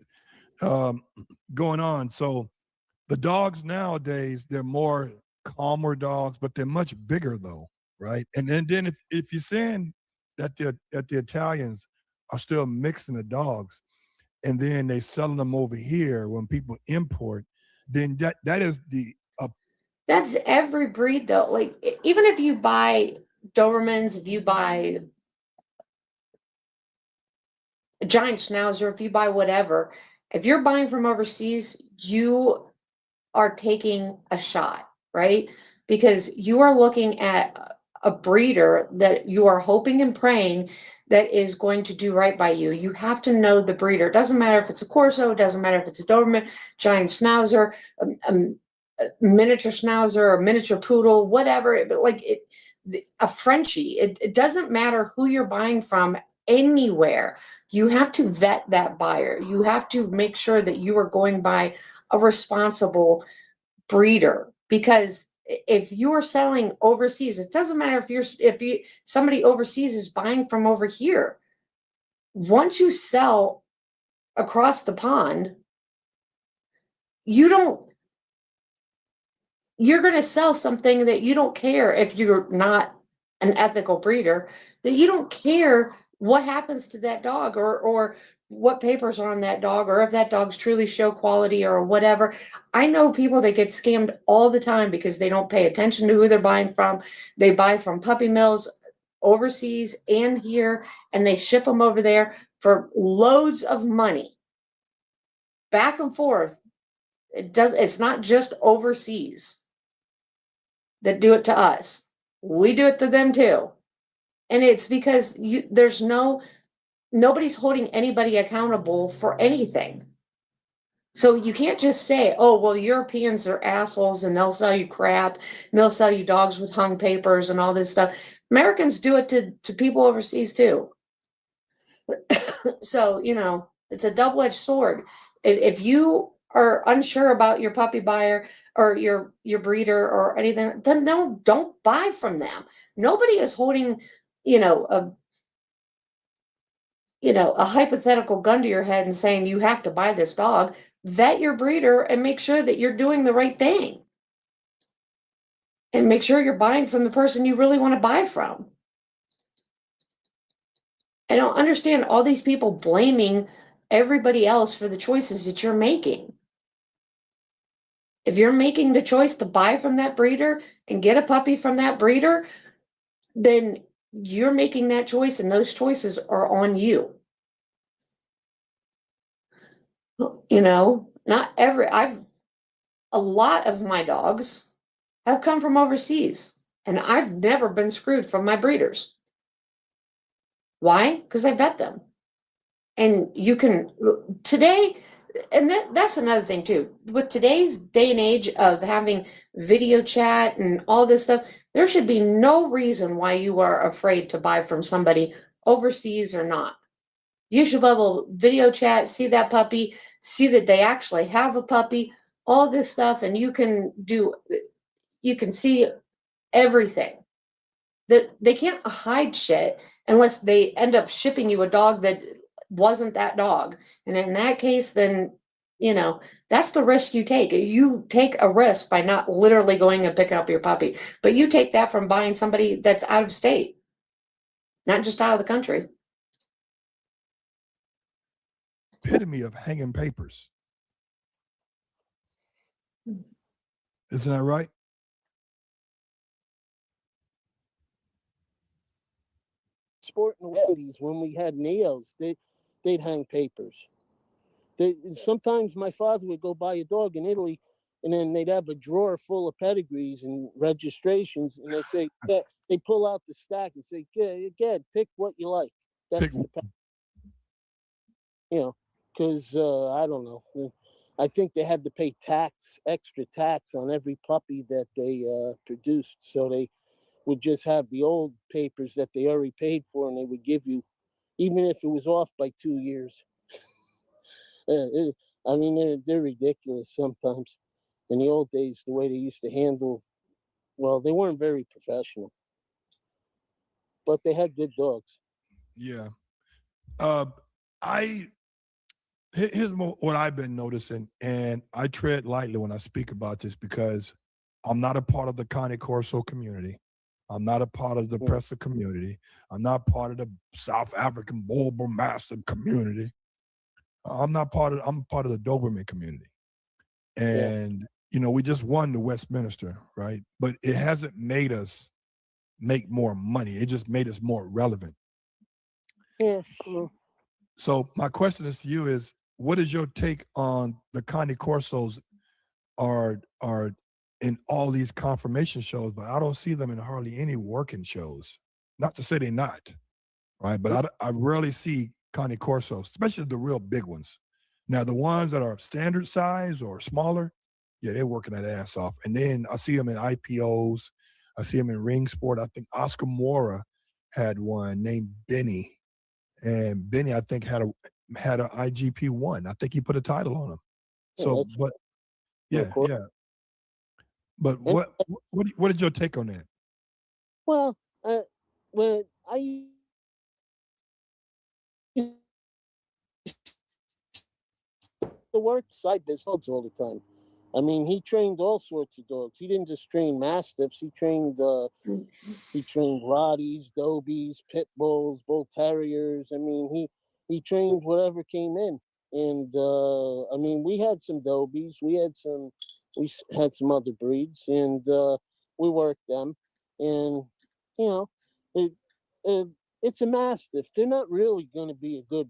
going on. So the dogs nowadays, they're more calmer dogs, but they're much bigger though, right? And then if you're saying that the Italians are still mixing the dogs and then they selling them over here when people import, then that is the that's every breed though. Like, even if you buy Dobermans, if you buy a giant schnauzer, if you buy whatever, if you're buying from overseas, you are taking a shot, right? Because you are looking at a breeder that you are hoping and praying that is going to do right by you. You have to know the breeder. It doesn't matter if it's a Corso, it doesn't matter if it's a Doberman, giant schnauzer, a miniature schnauzer, a miniature poodle, whatever. But like a Frenchie, it doesn't matter who you're buying from anywhere. You have to vet that buyer. You have to make sure that you are going by a responsible breeder, because if you're selling overseas, it doesn't matter if somebody overseas is buying from over here. Once you sell across the pond, you're going to sell something that you don't care, if you're not an ethical breeder, that you don't care what happens to that dog, or what papers are on that dog, or if that dog's truly show quality or whatever. I know people that get scammed all the time because they don't pay attention to who they're buying from. They buy from puppy mills overseas and here, and they ship them over there for loads of money, back and forth. It's not just overseas that do it to us. We do it to them too. And it's because nobody's holding anybody accountable for anything. So you can't just say, oh, well, Europeans are assholes and they'll sell you crap and they'll sell you dogs with hung papers and all this stuff. Americans do it to people overseas too. So, it's a double-edged sword. If you are unsure about your puppy buyer or your breeder or anything, then don't buy from them. Nobody is holding, a a hypothetical gun to your head and saying you have to buy this dog. Vet your breeder and make sure that you're doing the right thing. And make sure you're buying from the person you really want to buy from. I don't understand all these people blaming everybody else for the choices that you're making. If you're making the choice to buy from that breeder and get a puppy from that breeder, then you're making that choice, and those choices are on you. A lot of my dogs have come from overseas, and I've never been screwed from my breeders. Why? Because I vet them. And you can today, and that's another thing too. With today's day and age of having video chat and all this stuff, there should be no reason why you are afraid to buy from somebody overseas or not. You should be able to video chat, see that puppy, see that they actually have a puppy, all this stuff, and you can see everything. They can't hide shit unless they end up shipping you a dog that wasn't that dog. And in that case, then, that's the risk you take. You take a risk by not literally going and picking up your puppy, but you take that from buying somebody that's out of state, not just out of the country. Epitome of hanging papers. Isn't that right? Sport in the 80s when we had Neos, they'd hang papers. Sometimes my father would go buy a dog in Italy, and then they'd have a drawer full of pedigrees and registrations, and they say, yeah, they pull out the stack and say, "Good, pick what you like." That's because I don't know. I think they had to pay extra tax on every puppy that they produced, so they would just have the old papers that they already paid for, and they would give you, even if it was off by 2 years. I mean, they're ridiculous sometimes. In the old days, the way they used to handle, well, they weren't very professional, but they had good dogs. Yeah. I Here's what I've been noticing, and I tread lightly when I speak about this because I'm not a part of the Cane Corso community. I'm not a part of the Presser community. I'm not part of the South African Bull Master community. I'm part of the Doberman community. And we just won the Westminster, right? But it hasn't made us make more money. It just made us more relevant. Yeah. So my question is to you is, what is your take on the Cane Corsos are in all these confirmation shows, but I don't see them in hardly any working shows. Not to say they're not, right? But I rarely see Cane Corsos, especially the real big ones. Now, the ones that are standard size or smaller, yeah, they're working that ass off. And then I see them in IPOs. I see them in ring sport. I think Oscar Mora had one named Benny. And Benny, I think, had a IGP one. I think he put a title on him. So, but yeah. But what is your take on that? Well, when I to work side business dogs all the time. I mean, he trained all sorts of dogs. He didn't just train mastiffs. He trained Rotties, Dobies, Pit Bulls, Bull Terriers. I mean, he trained whatever came in. And I mean, we had some Dobies. We had some other breeds, and we worked them. And you know, it, it's a mastiff. They're not really going to be a good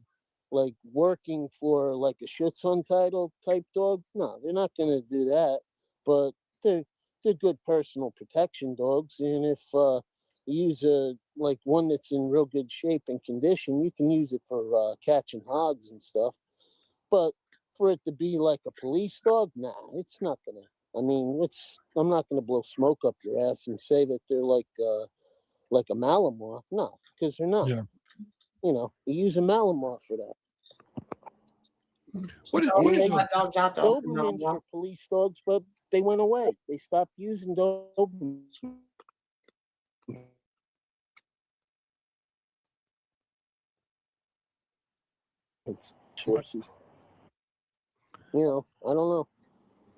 like working for like a Schutzhund title type dog. No, they're not going to do that. But they're good personal protection dogs, and if you use like one that's in real good shape and condition, you can use it for catching hogs and stuff. But for it to be like a police dog, nah, it's not gonna. I mean, I'm not gonna blow smoke up your ass and say that they're like a Malamar. No, because they're not. Yeah. You use a Malamar for that. What is Dobermans for police dogs, but they went away. They stopped using Dobermans. Sources. I don't know.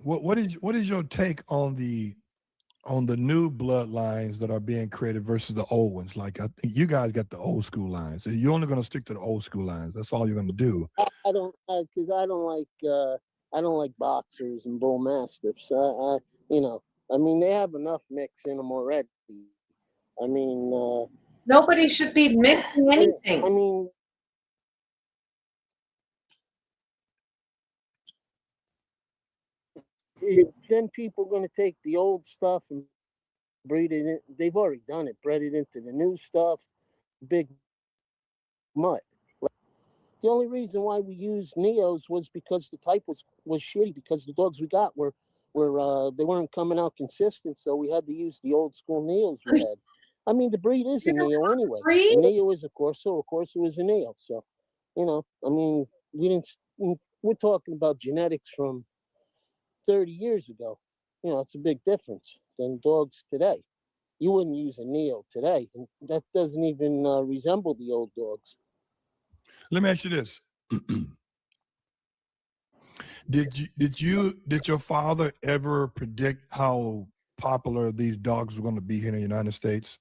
What is your take on the new bloodlines that are being created versus the old ones? Like I think you guys got the old school lines. So you're only going to stick to the old school lines. That's all you're going to do. I don't because I don't like boxers and bull mastiffs. I mean they have enough mix in them already. I mean, nobody should be mixing anything. I mean. Then people are going to take the old stuff and breed it in. They've already done it, bred it into the new stuff. Big mutt. The only reason why we used Neos was because the type was shitty because the dogs we got were they weren't coming out consistent, so we had to use the old school Neos we had. I mean, the breed is a Neo anyway. A Neo is a Corso is a Neo. So, I mean, we're talking about genetics from 30 years ago. It's a big difference than dogs today. You wouldn't use a Neo today. And that doesn't even resemble the old dogs. Let me ask you this. Did your father ever predict how popular these dogs were going to be here in the United States?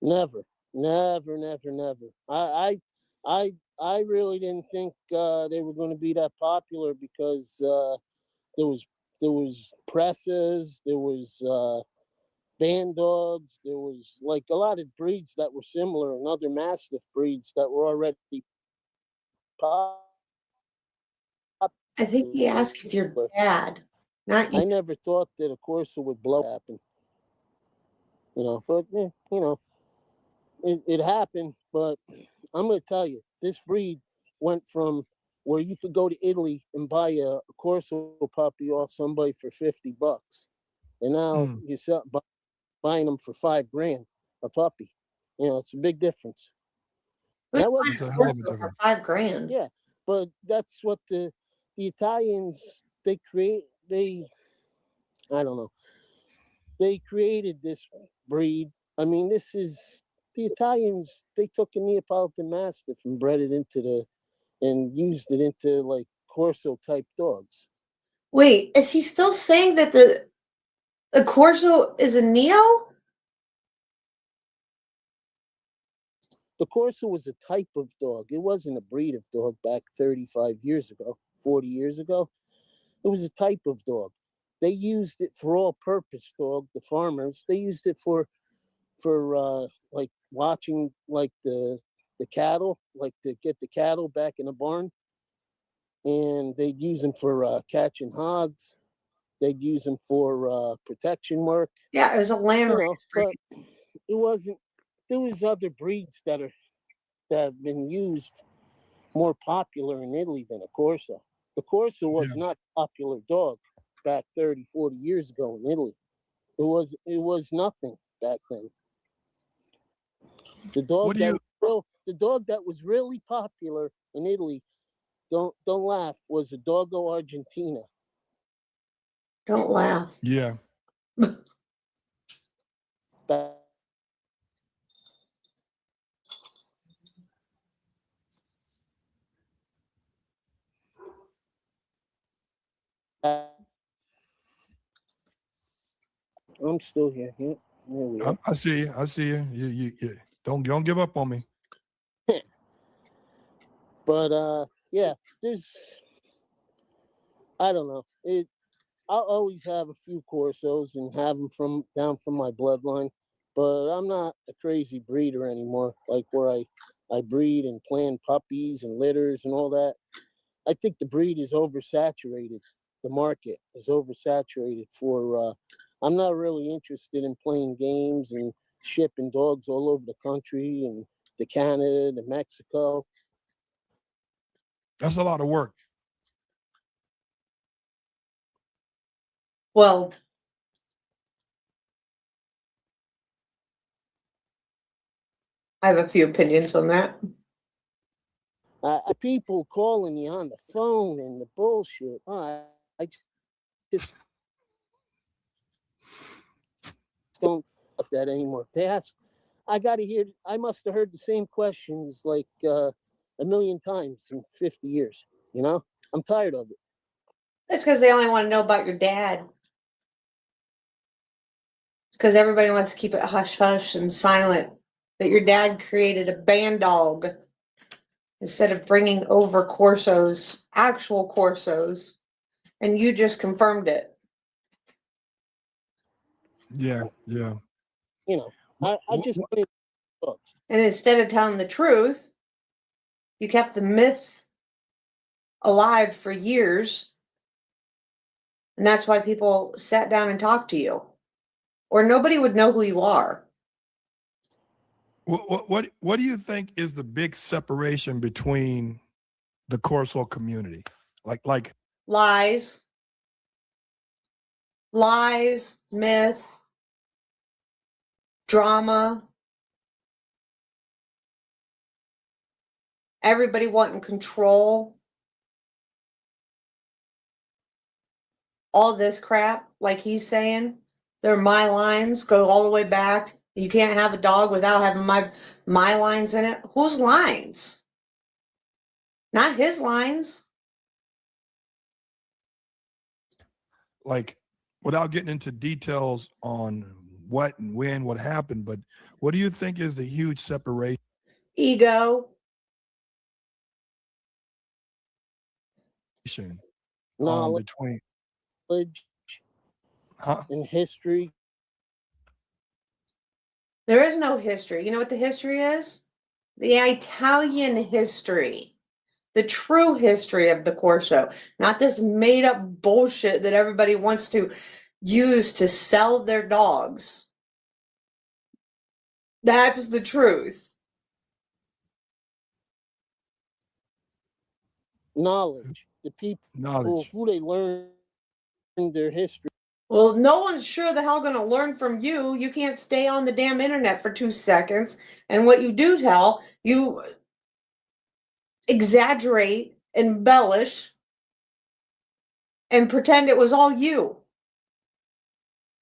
Never, never, never, never. I really didn't think they were going to be that popular because there was there was presses, there was band dogs, there was like a lot of breeds that were similar and other mastiff breeds that were already popular. I think he asked if your dad, not I you. never thought that a Corso would blow happen. But it happened. But I'm going to tell you, this breed went from where you could go to Italy and buy a Corso puppy off somebody for $50, and now Mm, you're buying them for $5,000 a puppy. It's a big difference. Who's That buying that's wasn't a a hell of a Corso for difference. $5,000? yeah, but that's what the Italians they I don't know. They created this breed. I mean, this is the Italians. They took a Neapolitan Mastiff and bred it and used it into like Corso type dogs. Wait, is he still saying that the Corso is a Neo? The Corso was a type of dog. It wasn't a breed of dog back 35 years ago, 40 years ago. It was a type of dog. They used it for all purpose dog, the farmers. They used it for like watching like the cattle, like to get the cattle back in the barn, and they'd use them for catching hogs. They'd use them for protection work, Yeah, it was a land race But breed. it wasn't. There was other breeds that have been used more popular in Italy than a Corso. The Corso was Yeah. not a popular dog back 30, 40 years ago in Italy. It was nothing back then. The What dog do that you? was the dog that was really popular in Italy, don't laugh, was a Doggo Argentina. Don't laugh. Yeah. Back, I'm still here. Yeah, there we are. I see you. I see you. You don't give up on me. But yeah, there's I don't know. I'll always have a few Corsos and have them from down from my bloodline, but I'm not a crazy breeder anymore. Like where I breed and plan puppies and litters and all that. I think the breed is oversaturated. The market is oversaturated for. I'm not really interested in playing games and shipping dogs all over the country and to Canada, to Mexico. That's a lot of work. Well, I have a few opinions on that. People calling you on the phone and the bullshit. I just don't get that anymore. They ask, I got to hear. I must have heard the same questions like a million times in 50 years. I'm tired of it. That's because they only want to know about your dad. Because everybody wants to keep it hush hush and silent. That your dad created a band dog instead of bringing over Corsos, actual Corsos, and you just confirmed it. Yeah. Yeah. I What, just wanted dogs. And instead of telling the truth, you kept the myth alive for years. And that's why people sat down and talked to you. Or nobody would know who you are. what do you think is the big separation between the Corso community? Like Lies, myth, drama, everybody wanting control, all this crap, like he's saying. They're my lines, go all the way back. You can't have a dog without having my lines in it. Whose lines? Not his lines. Like, without getting into details on what and when, what happened, but what do you think is the huge separation Ego. Knowledge between, huh? and history. There is no history. You know what the history is? The Italian history. The true history of the Corso, not this made up bullshit that everybody wants to use to sell their dogs. That's the truth. Knowledge. The people Knowledge. who they learn their history. Well, no one's sure the hell gonna learn from you. You can't stay on the damn internet for 2 seconds. And what you do tell, you exaggerate, embellish, and pretend it was all you.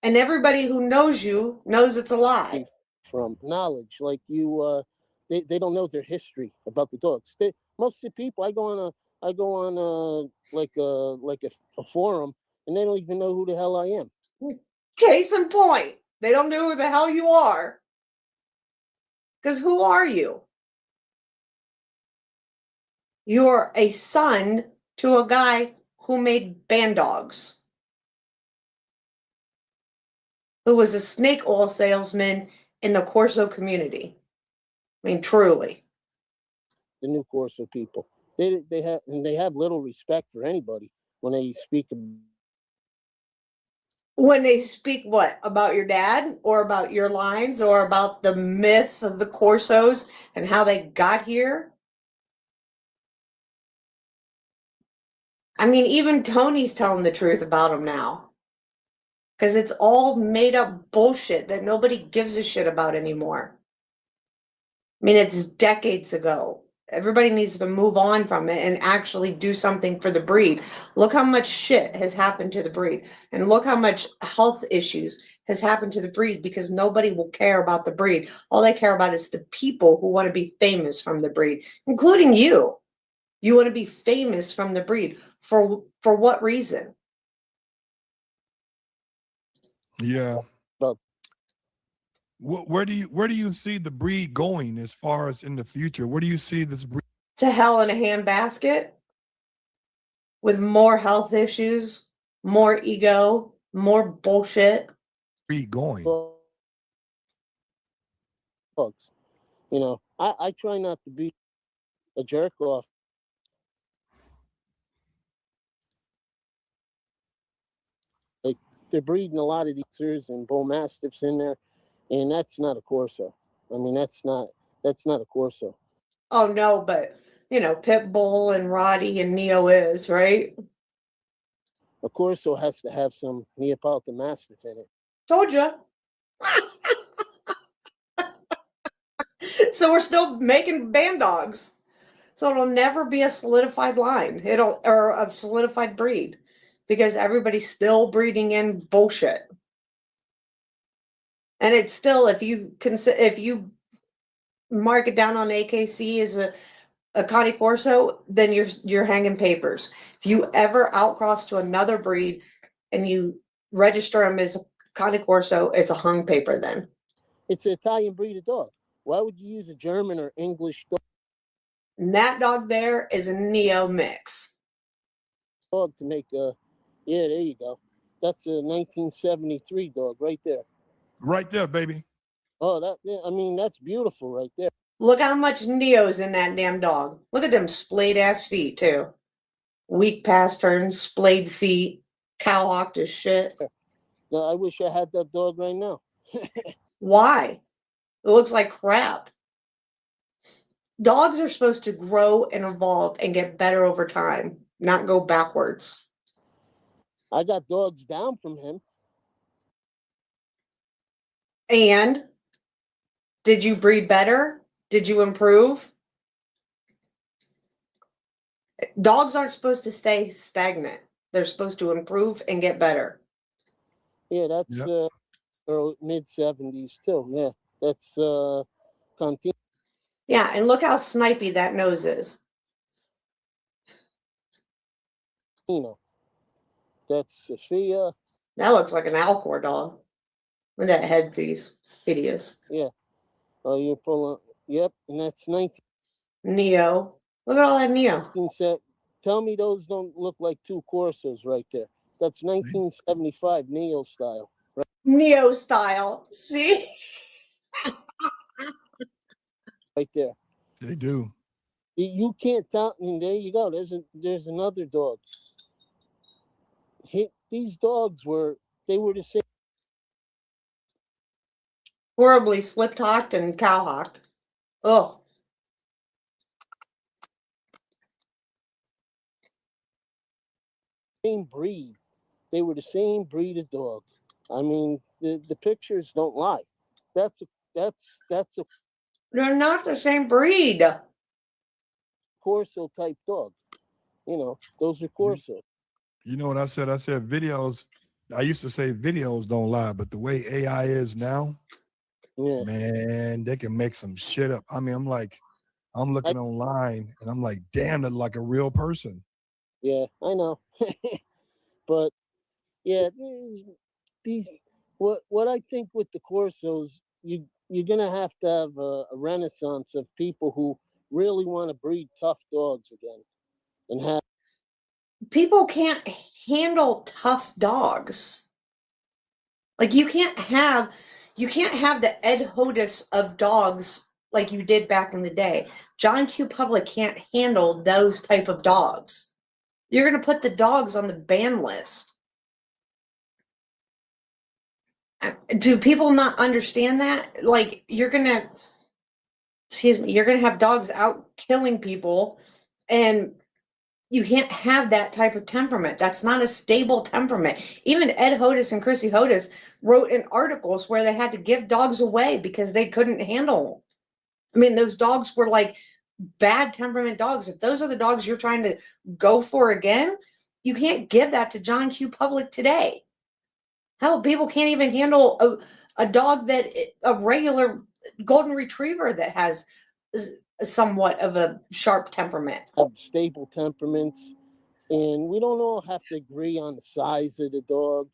And everybody who knows you knows it's a lie. From knowledge, like you, they don't know their history about the dogs. Most of the people I go on like a forum, and they don't even know who the hell I am. Case in point, they don't know who the hell you are. Because who are you? You're a son to a guy who made band dogs, who was a snake oil salesman in the Corso community. I mean, truly. The new Corso people, they have little respect for anybody when they speak. When they speak what? About your dad or about your lines or about the myth of the Corsos and how they got here? I mean, even Tony's telling the truth about them now. Because it's all made up bullshit that nobody gives a shit about anymore. I mean, it's decades ago. Everybody needs to move on from it and actually do something for the breed. Look how much shit has happened to the breed. And look how much health issues has happened to the breed because nobody will care about the breed. All they care about is the people who want to be famous from the breed, including you. You want to be famous from the breed. For what reason? Yeah. But Where do you see the breed going as far as in the future? Where do you see this To hell in a handbasket with more health issues, more ego, more bullshit. breed going? dogs, I try not to be a jerk off. Like they're breeding a lot of these and bull mastiffs in there, and that's not a Corso. I mean, that's not a Corso. Oh no, but Pit Bull and Roddy and Neo is, right? A Corso has to have some Neapolitan Mastiff in it. Told you. So we're still making band dogs. So it'll never be a solidified line. Or a solidified breed. Because everybody's still breeding in bullshit. And it's still, if you mark it down on AKC as a Connie Corso, then you're hanging papers. If you ever outcross to another breed and you register them as a Connie Corso, it's a hung paper then. It's an Italian breed of dog. Why would you use a German or English And that dog there is a Neo mix. dog to make a? Yeah, there you go. That's a 1973 dog right there. Right there, baby. Oh, I mean, that's beautiful right there. Look how much Neo's in that damn dog. Look at them splayed ass feet too. Weak pasterns, splayed feet, cowhocked as shit. Now, I wish I had that dog right now. Why? It looks like crap. Dogs are supposed to grow and evolve and get better over time, not go backwards. I got dogs down from him. And did you breed better? Did you improve? Dogs aren't supposed to stay stagnant. They're supposed to improve and get better. Yeah, that's Yep. or mid-70s too. Yeah, that's Contino. Yeah, and look how snipey that nose is. That's Sophia. That looks like an Alcor dog with that headpiece. Hideous. Yeah. Oh, you pull up. Yep, and that's 19 Neo. Look at all that Neo. set. Tell me those don't look like two Corsos right there. That's 1975 Neo style. Neo style. See? Right there. They do. You can't tell. And there you go. There's another dog. These dogs were the same. Horribly slip-hocked and cow-hocked. Oh. Same breed. They were the same breed of dog. I mean, the pictures don't lie. That's a They're not the same breed. Corso type dog. Those are Corso. You know what I said? I said videos. I used to say videos don't lie, but the way AI is now, Yeah. man, they can make some shit up. I mean, I'm looking online and I'm like, damn, they're like a real person. Yeah, I know. But yeah, these what I think with the Corsos, you're gonna have to have a renaissance of people who really want to breed tough dogs again, and have. People can't handle tough dogs. Like you can't have the Ed Hodis of dogs like you did back in the day. John Q. Public can't handle those type of dogs. You're going to put the dogs on the ban list. Do people not understand that? Like you're going to have dogs out killing people, and you can't have that type of temperament. That's not a stable temperament. Even Ed Hodis and Chrissy Hodis wrote in articles where they had to give dogs away because they couldn't handle them. I mean, those dogs were like bad temperament dogs. If those are the dogs you're trying to go for again, you can't give that to John Q. Public today. Hell, people can't even handle a dog a regular golden retriever that has somewhat of a sharp temperament. Have stable temperaments, and we don't all have to agree on the size of the dog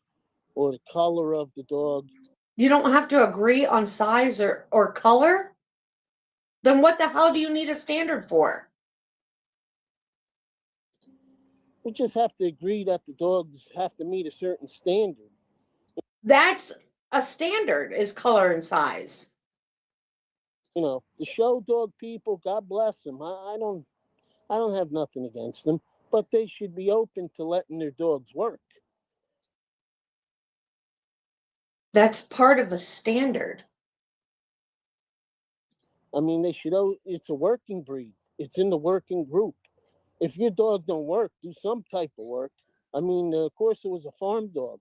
or the color of the dog. You don't have to agree on size or color? Then what the hell do you need a standard for? We just have to agree that the dogs have to meet a certain standard. That's a standard, is color and size. The show dog people, God bless them. I don't have nothing against them, but they should be open to letting their dogs work. That's part of a standard. I mean, they should. It's a working breed. It's in the working group. If your dog don't work, do some type of work. I mean, of course, it was a farm dog.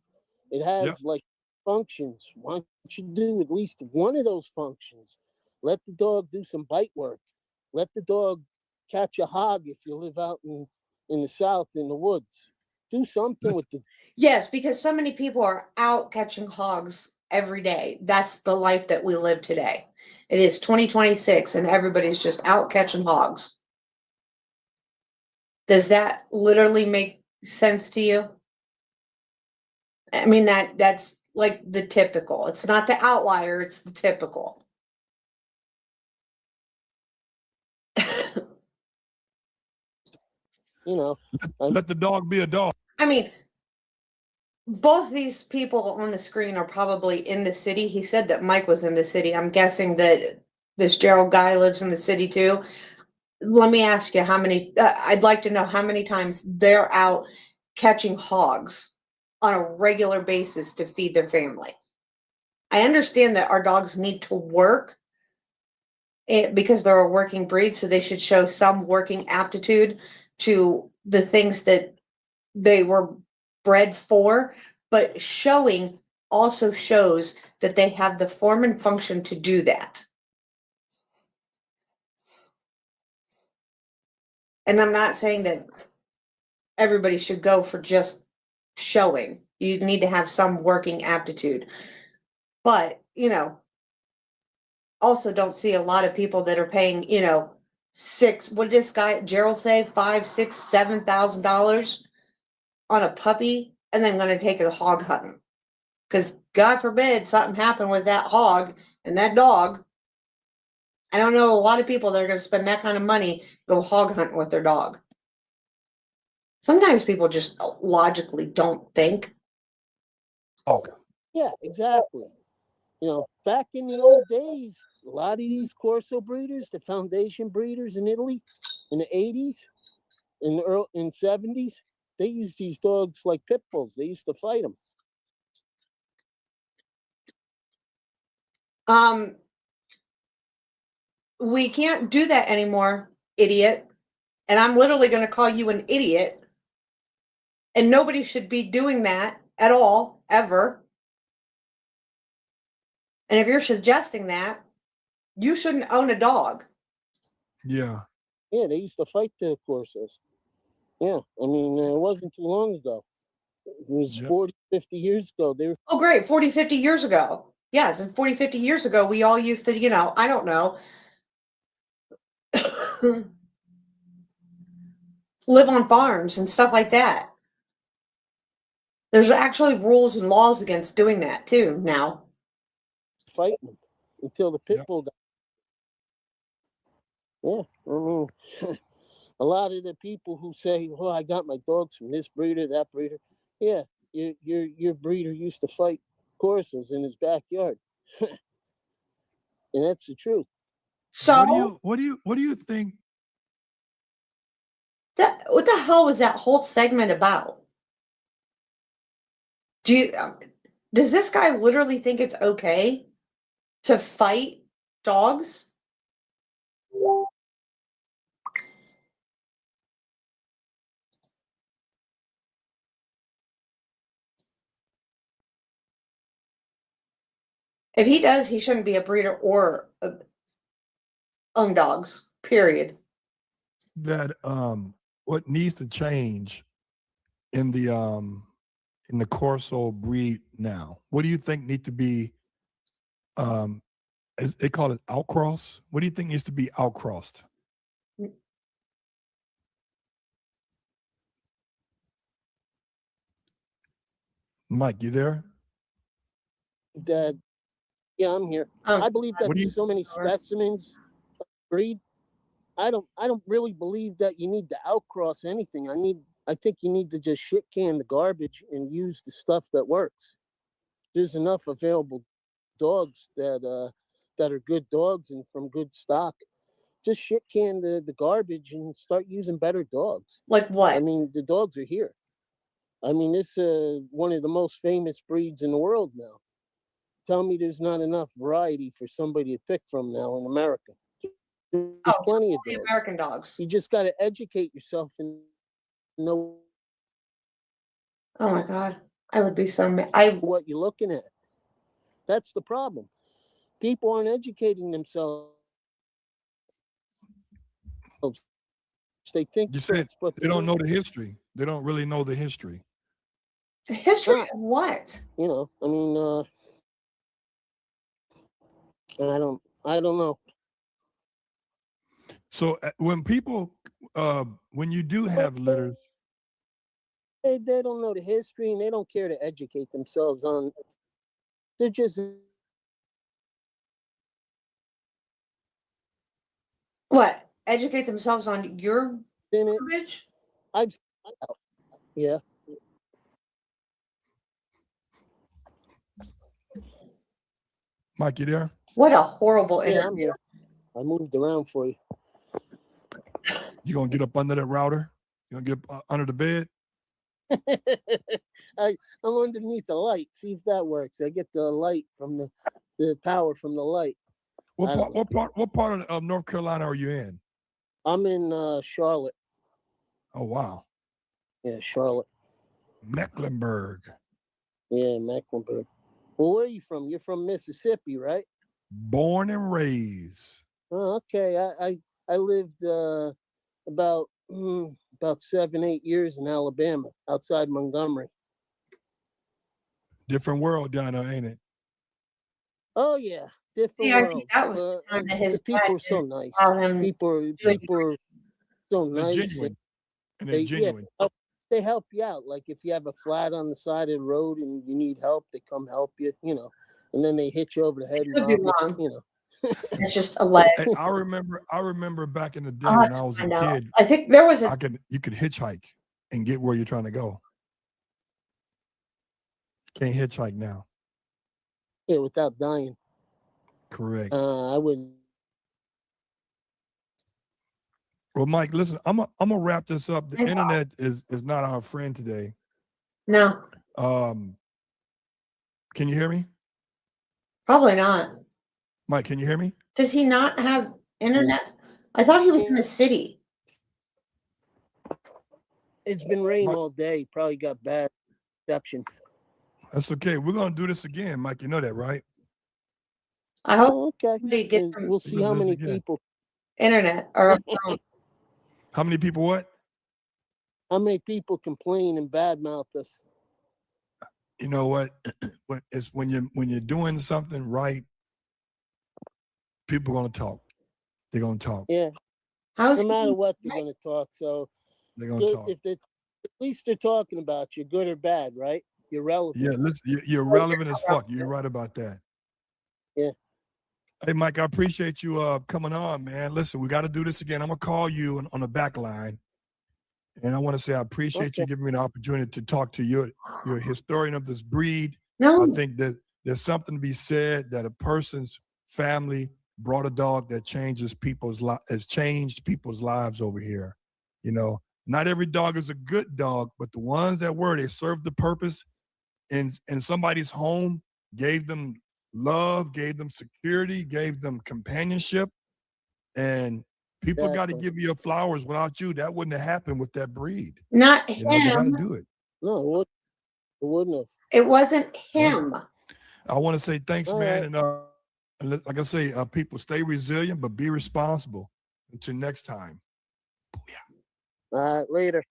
It has like functions. Why don't you do at least one of those functions? Let the dog do some bite work. Let the dog catch a hog if you live out in the South in the woods. Do something with the. Yes, because so many people are out catching hogs every day. That's the life that we live today. It is 2026 and everybody's just out catching hogs. Does that literally make sense to you? I mean, that's like the typical. It's not the outlier, it's the typical. Let the dog be a dog. I mean, both these people on the screen are probably in the city. He said that Mike was in the city. I'm guessing that this Gerald guy lives in the city too. Let me ask you how many, I'd like to know how many times they're out catching hogs on a regular basis to feed their family. I understand that our dogs need to work because they're a working breed, so they should show some working aptitude to the things that they were bred for, but showing also shows that they have the form and function to do that. And I'm not saying that everybody should go for just showing. You need to have some working aptitude. But, also don't see a lot of people that are paying, what did this guy, Gerald say, $5, $6, $7,000 on a puppy and then going to take it hog hunting. Because God forbid something happened with that hog and that dog. I don't know a lot of people that are going to spend that kind of money go hog hunting with their dog. Sometimes people just logically don't think. Okay. Yeah, exactly. Back in the old days, a lot of these Corso breeders, the foundation breeders in Italy in the 80s, in the early 70s, they used these dogs like pit bulls. They used to fight them. We can't do that anymore, idiot. And I'm literally going to call you an idiot. And nobody should be doing that at all, ever. And if you're suggesting that, you shouldn't own a dog. Yeah. Yeah, they used to fight the Corsos. Yeah, I mean, it wasn't too long ago. It was 40, 50 years ago. They were. Oh, great. 40, 50 years ago. Yes, and 40, 50 years ago, we all used to, I don't know, live on farms and stuff like that. There's actually rules and laws against doing that, too, now. Fighting them until the pit bull died. Yeah, I mean, a lot of the people who say, "Oh, I got my dogs from this breeder, that breeder," yeah, your breeder used to fight Corsos in his backyard, and that's the truth. So what do you think? What the hell was that whole segment about? Does this guy literally think it's okay to fight dogs? If he does, he shouldn't be a breeder or own dogs, period. That what needs to change in the Corso breed now? What do you think need to be they call it outcross? What do you think needs to be outcrossed? Mike, you there? That, yeah, I'm here. I believe that there's so many specimens of breed. I don't really believe that you need to outcross anything. I think you need to just shit can the garbage and use the stuff that works. There's enough available dogs that are good dogs and from good stock. Just shit can the garbage and start using better dogs. Like what? I mean, the dogs are here. I mean, this one of the most famous breeds in the world now. Tell me there's not enough variety for somebody to pick from now in America. There's plenty of dogs. American dogs. You just got to educate yourself and know. Oh my God, I would be so mad. What you're looking at. That's the problem. People aren't educating themselves. They think you said they don't know the history. They don't really know the history. History of what? I mean, I don't know. So when people, when you do have litters, they don't know the history and they don't care to educate themselves on. They're just. What? Educate themselves on your garbage? Yeah. Mike, you there? What a horrible interview. I'm here. I moved around for you. You gonna get up under that router? You gonna get under the bed? I'm underneath the light. See if that works. I get the light from the power from the light. What part of North Carolina are you in? I'm in Charlotte. Oh wow. Yeah, Charlotte. Mecklenburg. Yeah, Mecklenburg. Well, where are you from? You're from Mississippi, right? Born and raised. Oh, okay. I lived about 7-8 years in Alabama, outside Montgomery. Different world down there, ain't it? Oh yeah, different See, I think world. that was the time that his The people dad are so didn't nice. allow him People are so They're nice. genuine. And they're They genuine. they help you out. Like if you have a flat on the side of the road and you need help, they come help you. And then they hit you over the head and could be rob wrong. you. It's just alleged. Hey, I remember back in the day I'll have when I to was a find out. kid, I think there was you could hitchhike and get where you're trying to go. Can't hitchhike now. Yeah, without dying. Correct. I wouldn't. Well, Mike, listen, I'm gonna wrap this up. The internet is not our friend today. no, Can you hear me? probably not. Mike, can you hear me? Does he not have internet? I thought he was in the city. It's been raining Mike, all day. Probably got bad reception. that's okay. We're gonna do this again, Mike. You know that, right? I hope Oh, okay. somebody gets And some we'll We're see gonna how do this many again. people. internet or a phone. How many people what? How many people complain and badmouth us? You know what? When you're doing something right, people are gonna talk. They're gonna talk. Yeah. How's No matter he? what, they're going to talk. So They're gonna good talk. if they at least they're talking about you, good or bad, right? You're relevant. Yeah, listen, you're relevant as fuck. You're right about that. Yeah. Hey, Mike, I appreciate you coming on, man. Listen, we got to do this again. I'm gonna call you on the back line, and I want to say I appreciate you giving me the opportunity to talk to you. You're a historian of this breed. No, I think that there's something to be said that a person's family brought a dog that has changed people's lives over here. You know, not every dog is a good dog, but the ones that were, they served the purpose in somebody's home, gave them love, gave them security, gave them companionship, and people got to Exactly. give you your flowers. Without you, that wouldn't have happened with that breed. not You know, they got to him. do it. No, it wouldn't have. It wasn't Well, him. I want to say thanks, All man, right. and like I say, people stay resilient, but be responsible. Until next time. Later.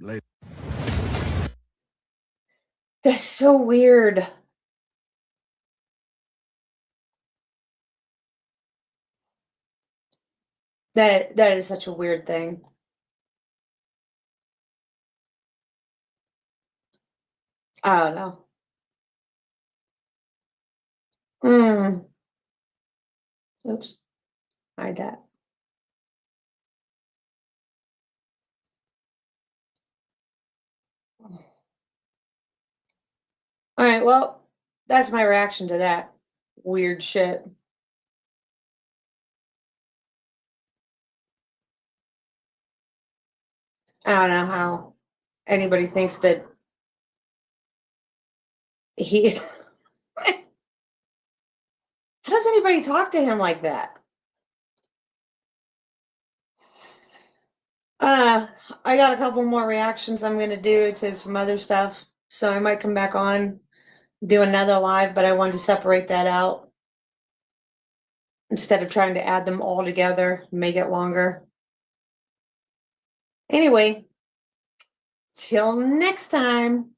Later. That's so weird. That is such a weird thing. I don't know. Oops. Hide that. All right, well, that's my reaction to that weird shit. I don't know how anybody thinks that he how does anybody talk to him like that? I got a couple more reactions I'm gonna do to some other stuff. So I might come back on, do another live, but I wanted to separate that out instead of trying to add them all together, make it longer. Anyway, till next time.